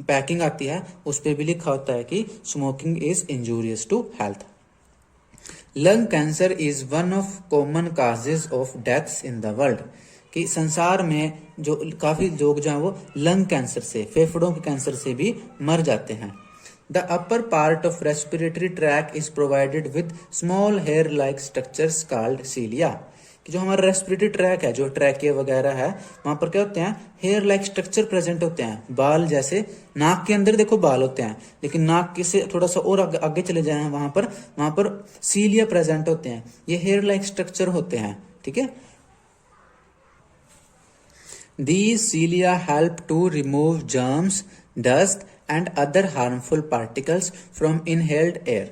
पैकिंग आती है उस पर भी लिखा होता है कि smoking is injurious to health. Lung cancer is one of common causes of deaths in the world, कि संसार में जो काफी लोग जो हैं वो लंग कैंसर से, फेफड़ों के कैंसर से भी मर जाते हैं। The upper part of respiratory tract is provided with small hair-like structures called cilia, कि जो हमारा रेस्पिरेटरी ट्रैक है, जो ट्रैकिया वगैरह है, वहां पर क्या होते हैं, हेयर लाइक स्ट्रक्चर प्रेजेंट होते हैं, बाल जैसे। नाक के अंदर देखो बाल होते हैं, लेकिन नाक के से थोड़ा सा और आगे चले जाए वहां पर सीलिया प्रेजेंट होते हैं, ये हेयर लाइक स्ट्रक्चर होते हैं, ठीक है। These cilia help to remove germs, dust and other harmful particles from inhaled air.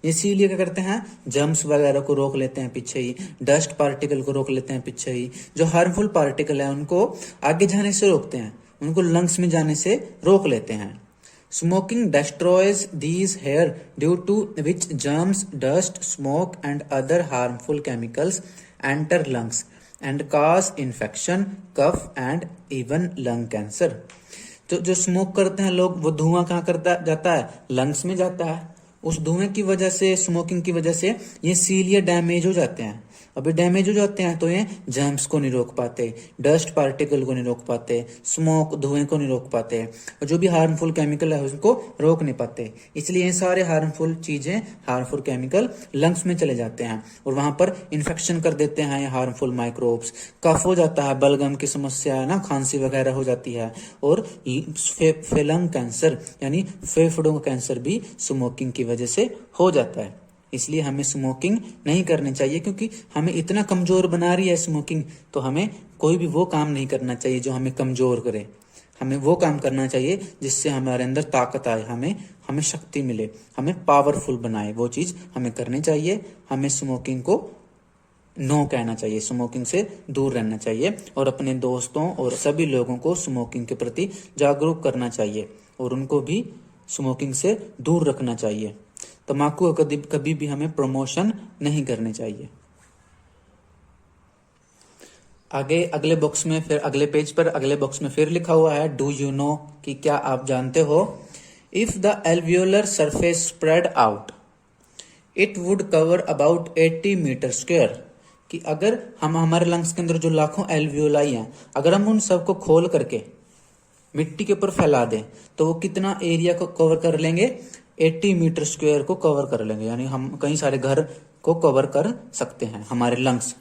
ये सीलिया क्या करते हैं, जर्म्स वगैरह को रोक लेते हैं पीछे ही, डस्ट पार्टिकल को रोक लेते हैं पीछे ही, जो हार्मफुल पार्टिकल है उनको आगे जाने से रोकते हैं, उनको लंग्स में जाने से रोक लेते हैं। Smoking destroys these hair due to which germs, dust, smoke and other harmful chemicals enter lungs and cause infection, cough and even lung cancer. तो जो स्मोक करते हैं लोग, वो धुआं कहाँ करता जाता है, लंग्स में जाता है। उस धुएं की वजह से, स्मोकिंग की वजह से ये सीलिया डैमेज हो जाते हैं। अभी डैमेज हो जाते हैं तो ये जर्म्स को नहीं रोक पाते, डस्ट पार्टिकल को नहीं रोक पाते, स्मोक धुएं को नहीं रोक पाते, और जो भी हार्मफुल केमिकल है उसको रोक नहीं पाते। इसलिए ये सारे हार्मफुल चीजें, हार्मफुल केमिकल लंग्स में चले जाते हैं और वहां पर इन्फेक्शन कर देते हैं ये हार्मफुल माइक्रोब्स। कफ हो जाता है, बलगम की समस्या है ना, खांसी वगैरह हो जाती है, और लंग कैंसर यानी फेफड़ों का कैंसर भी स्मोकिंग की वजह से हो जाता है। इसलिए हमें स्मोकिंग नहीं करनी चाहिए, क्योंकि हमें इतना कमजोर बना रही है स्मोकिंग, तो हमें कोई भी वो काम नहीं करना चाहिए जो हमें कमजोर करे। हमें वो काम करना चाहिए जिससे हमारे अंदर ताकत आए, हमें शक्ति मिले, हमें पावरफुल बनाए, वो चीज हमें करनी चाहिए। हमें स्मोकिंग को नो कहना चाहिए, स्मोकिंग से दूर रहना चाहिए, और अपने दोस्तों और सभी लोगों को स्मोकिंग के प्रति जागरूक करना चाहिए, और उनको भी स्मोकिंग से दूर रखना चाहिए। तंबाकू का कभी भी हमें प्रमोशन नहीं करने चाहिए। आगे अगले बॉक्स में फिर अगले पेज पर अगले बॉक्स में फिर लिखा हुआ है डू यू नो, कि क्या आप जानते हो, if the alveolar surface spread out it would cover about 80 metre square, कि अगर हम हमारे लंग्स के अंदर जो लाखों एल्वियोलाई हैं, अगर हम उन सबको खोल करके मिट्टी के ऊपर फैला दें तो वो कितना एरिया को कवर कर लेंगे, 80 मीटर स्क्वायर को कवर कर लेंगे। यानी हम कई सारे घर को कवर कर सकते हैं हमारे लंग्स,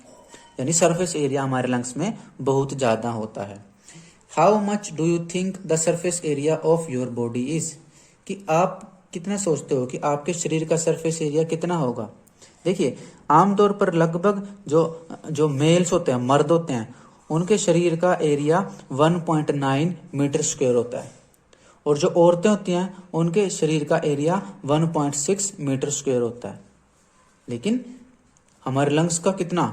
यानी सरफेस एरिया हमारे लंग्स में बहुत ज्यादा होता है। How much do you think the surface area of your body is, कि आप कितना सोचते हो कि आपके शरीर का सरफेस एरिया कितना होगा। देखिए आमतौर पर लगभग जो मेल्स होते हैं, मर्द होते हैं, उनके शरीर का एरिया 1.9 मीटर स्क्वायर होता है, और जो औरतें होती हैं उनके शरीर का एरिया 1.6 मीटर स्क्वायर होता है। लेकिन हमारे लंग्स का कितना,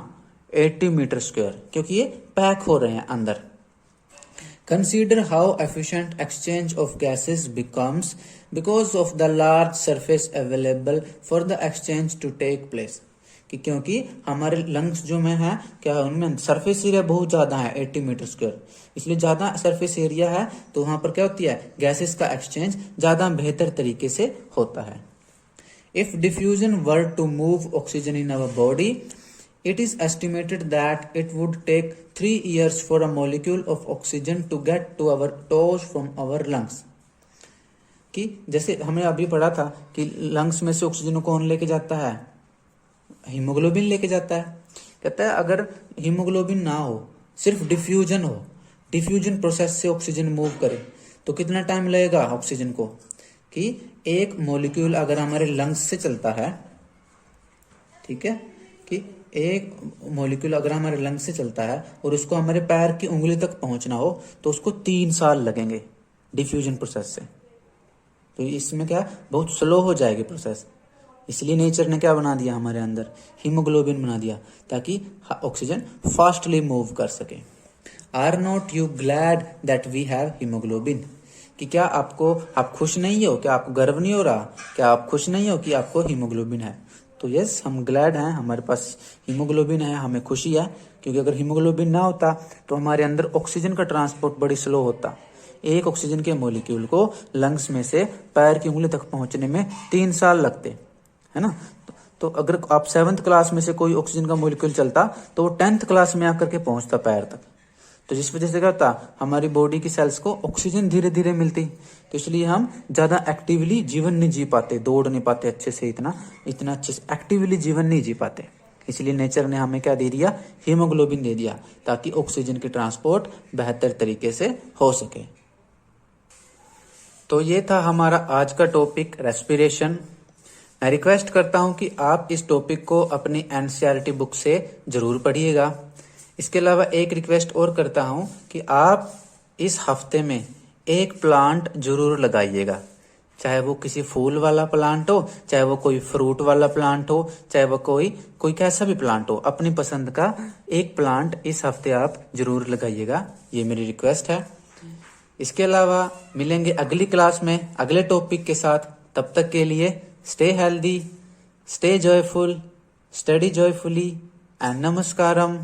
80 मीटर स्क्वायर, क्योंकि ये पैक हो रहे हैं अंदर। Consider how efficient exchange of gases becomes because of the large surface available for the exchange to take place, कि क्योंकि हमारे लंग्स जो में है क्या है, उनमें सरफेस एरिया बहुत ज्यादा है 80 मीटर स्क्वायर, इसलिए ज्यादा सरफेस एरिया है तो वहां पर क्या होती है, गैसेस का एक्सचेंज ज्यादा बेहतर तरीके से होता है। If diffusion were to move oxygen in our body, it is estimated that it would take 3 years for a molecule of oxygen to get to our toes from our lungs, कि जैसे हमने अभी पढ़ा था कि लंग्स में से oxygen कौन लेके जाता है, हीमोग्लोबिन लेके जाता है। कहता है अगर हीमोग्लोबिन ना हो, सिर्फ डिफ्यूजन हो, डिफ्यूजन प्रोसेस से ऑक्सीजन मूव करे तो कितना टाइम लगेगा ऑक्सीजन को, कि एक मॉलिक्यूल अगर हमारे लंग्स से चलता है, ठीक है, कि एक मॉलिक्यूल अगर हमारे लंग्स से चलता है और उसको हमारे पैर की उंगली तक पहुंचना हो तो उसको 3 साल लगेंगे डिफ्यूजन प्रोसेस से। तो इसमें क्या बहुत स्लो हो जाएगी प्रोसेस, इसलिए नेचर ने क्या बना दिया, हमारे अंदर हीमोग्लोबिन बना दिया ताकि ऑक्सीजन फास्टली मूव कर सके। Are not you glad that we have haemoglobin, कि क्या आप खुश नहीं हो, क्या आपको गर्व नहीं हो रहा, क्या आप खुश नहीं हो कि आपको हीमोग्लोबिन है। तो यस, हम ग्लैड हैं, हमारे पास हीमोग्लोबिन है, हमें खुशी है, क्योंकि अगर हीमोग्लोबिन ना होता तो हमारे अंदर ऑक्सीजन का ट्रांसपोर्ट बड़ी स्लो होता। एक ऑक्सीजन के मॉलिक्यूल को लंग्स में से पैर की उंगली तक पहुंचने में 3 साल लगते, है ना। तो अगर आप 7th क्लास में से कोई ऑक्सीजन का मॉलिक्यूल चलता तो वो 10th क्लास में आकर के पहुंचता पैर तक। तो जिस वजह से क्या होता, हमारी बॉडी की सेल्स को ऑक्सीजन धीरे धीरे मिलती, तो इसलिए हम ज्यादा एक्टिवली जीवन नहीं जी पाते, दौड़ नहीं पाते अच्छे से, इतना अच्छे से एक्टिवली जीवन नहीं जी पाते। इसलिए नेचर ने हमें क्या दे दिया, हीमोग्लोबिन दे दिया, ताकि ऑक्सीजन की ट्रांसपोर्ट बेहतर तरीके से हो सके। तो ये था हमारा आज का टॉपिक रेस्पिरेशन। मैं रिक्वेस्ट करता हूं कि आप इस टॉपिक को अपनी एनसीईआरटी बुक से जरूर पढ़िएगा। इसके अलावा एक रिक्वेस्ट और करता हूं कि आप इस हफ्ते में एक प्लांट जरूर लगाइएगा, चाहे वो किसी फूल वाला प्लांट हो, चाहे वो कोई फ्रूट वाला प्लांट हो, चाहे वो कोई कैसा भी प्लांट हो, अपनी पसंद का एक प्लांट इस हफ्ते आप जरूर लगाइएगा, ये मेरी रिक्वेस्ट है। इसके अलावा मिलेंगे अगली क्लास में अगले टॉपिक के साथ। तब तक के लिए stay healthy, stay joyful, study joyfully and नमस्कारम।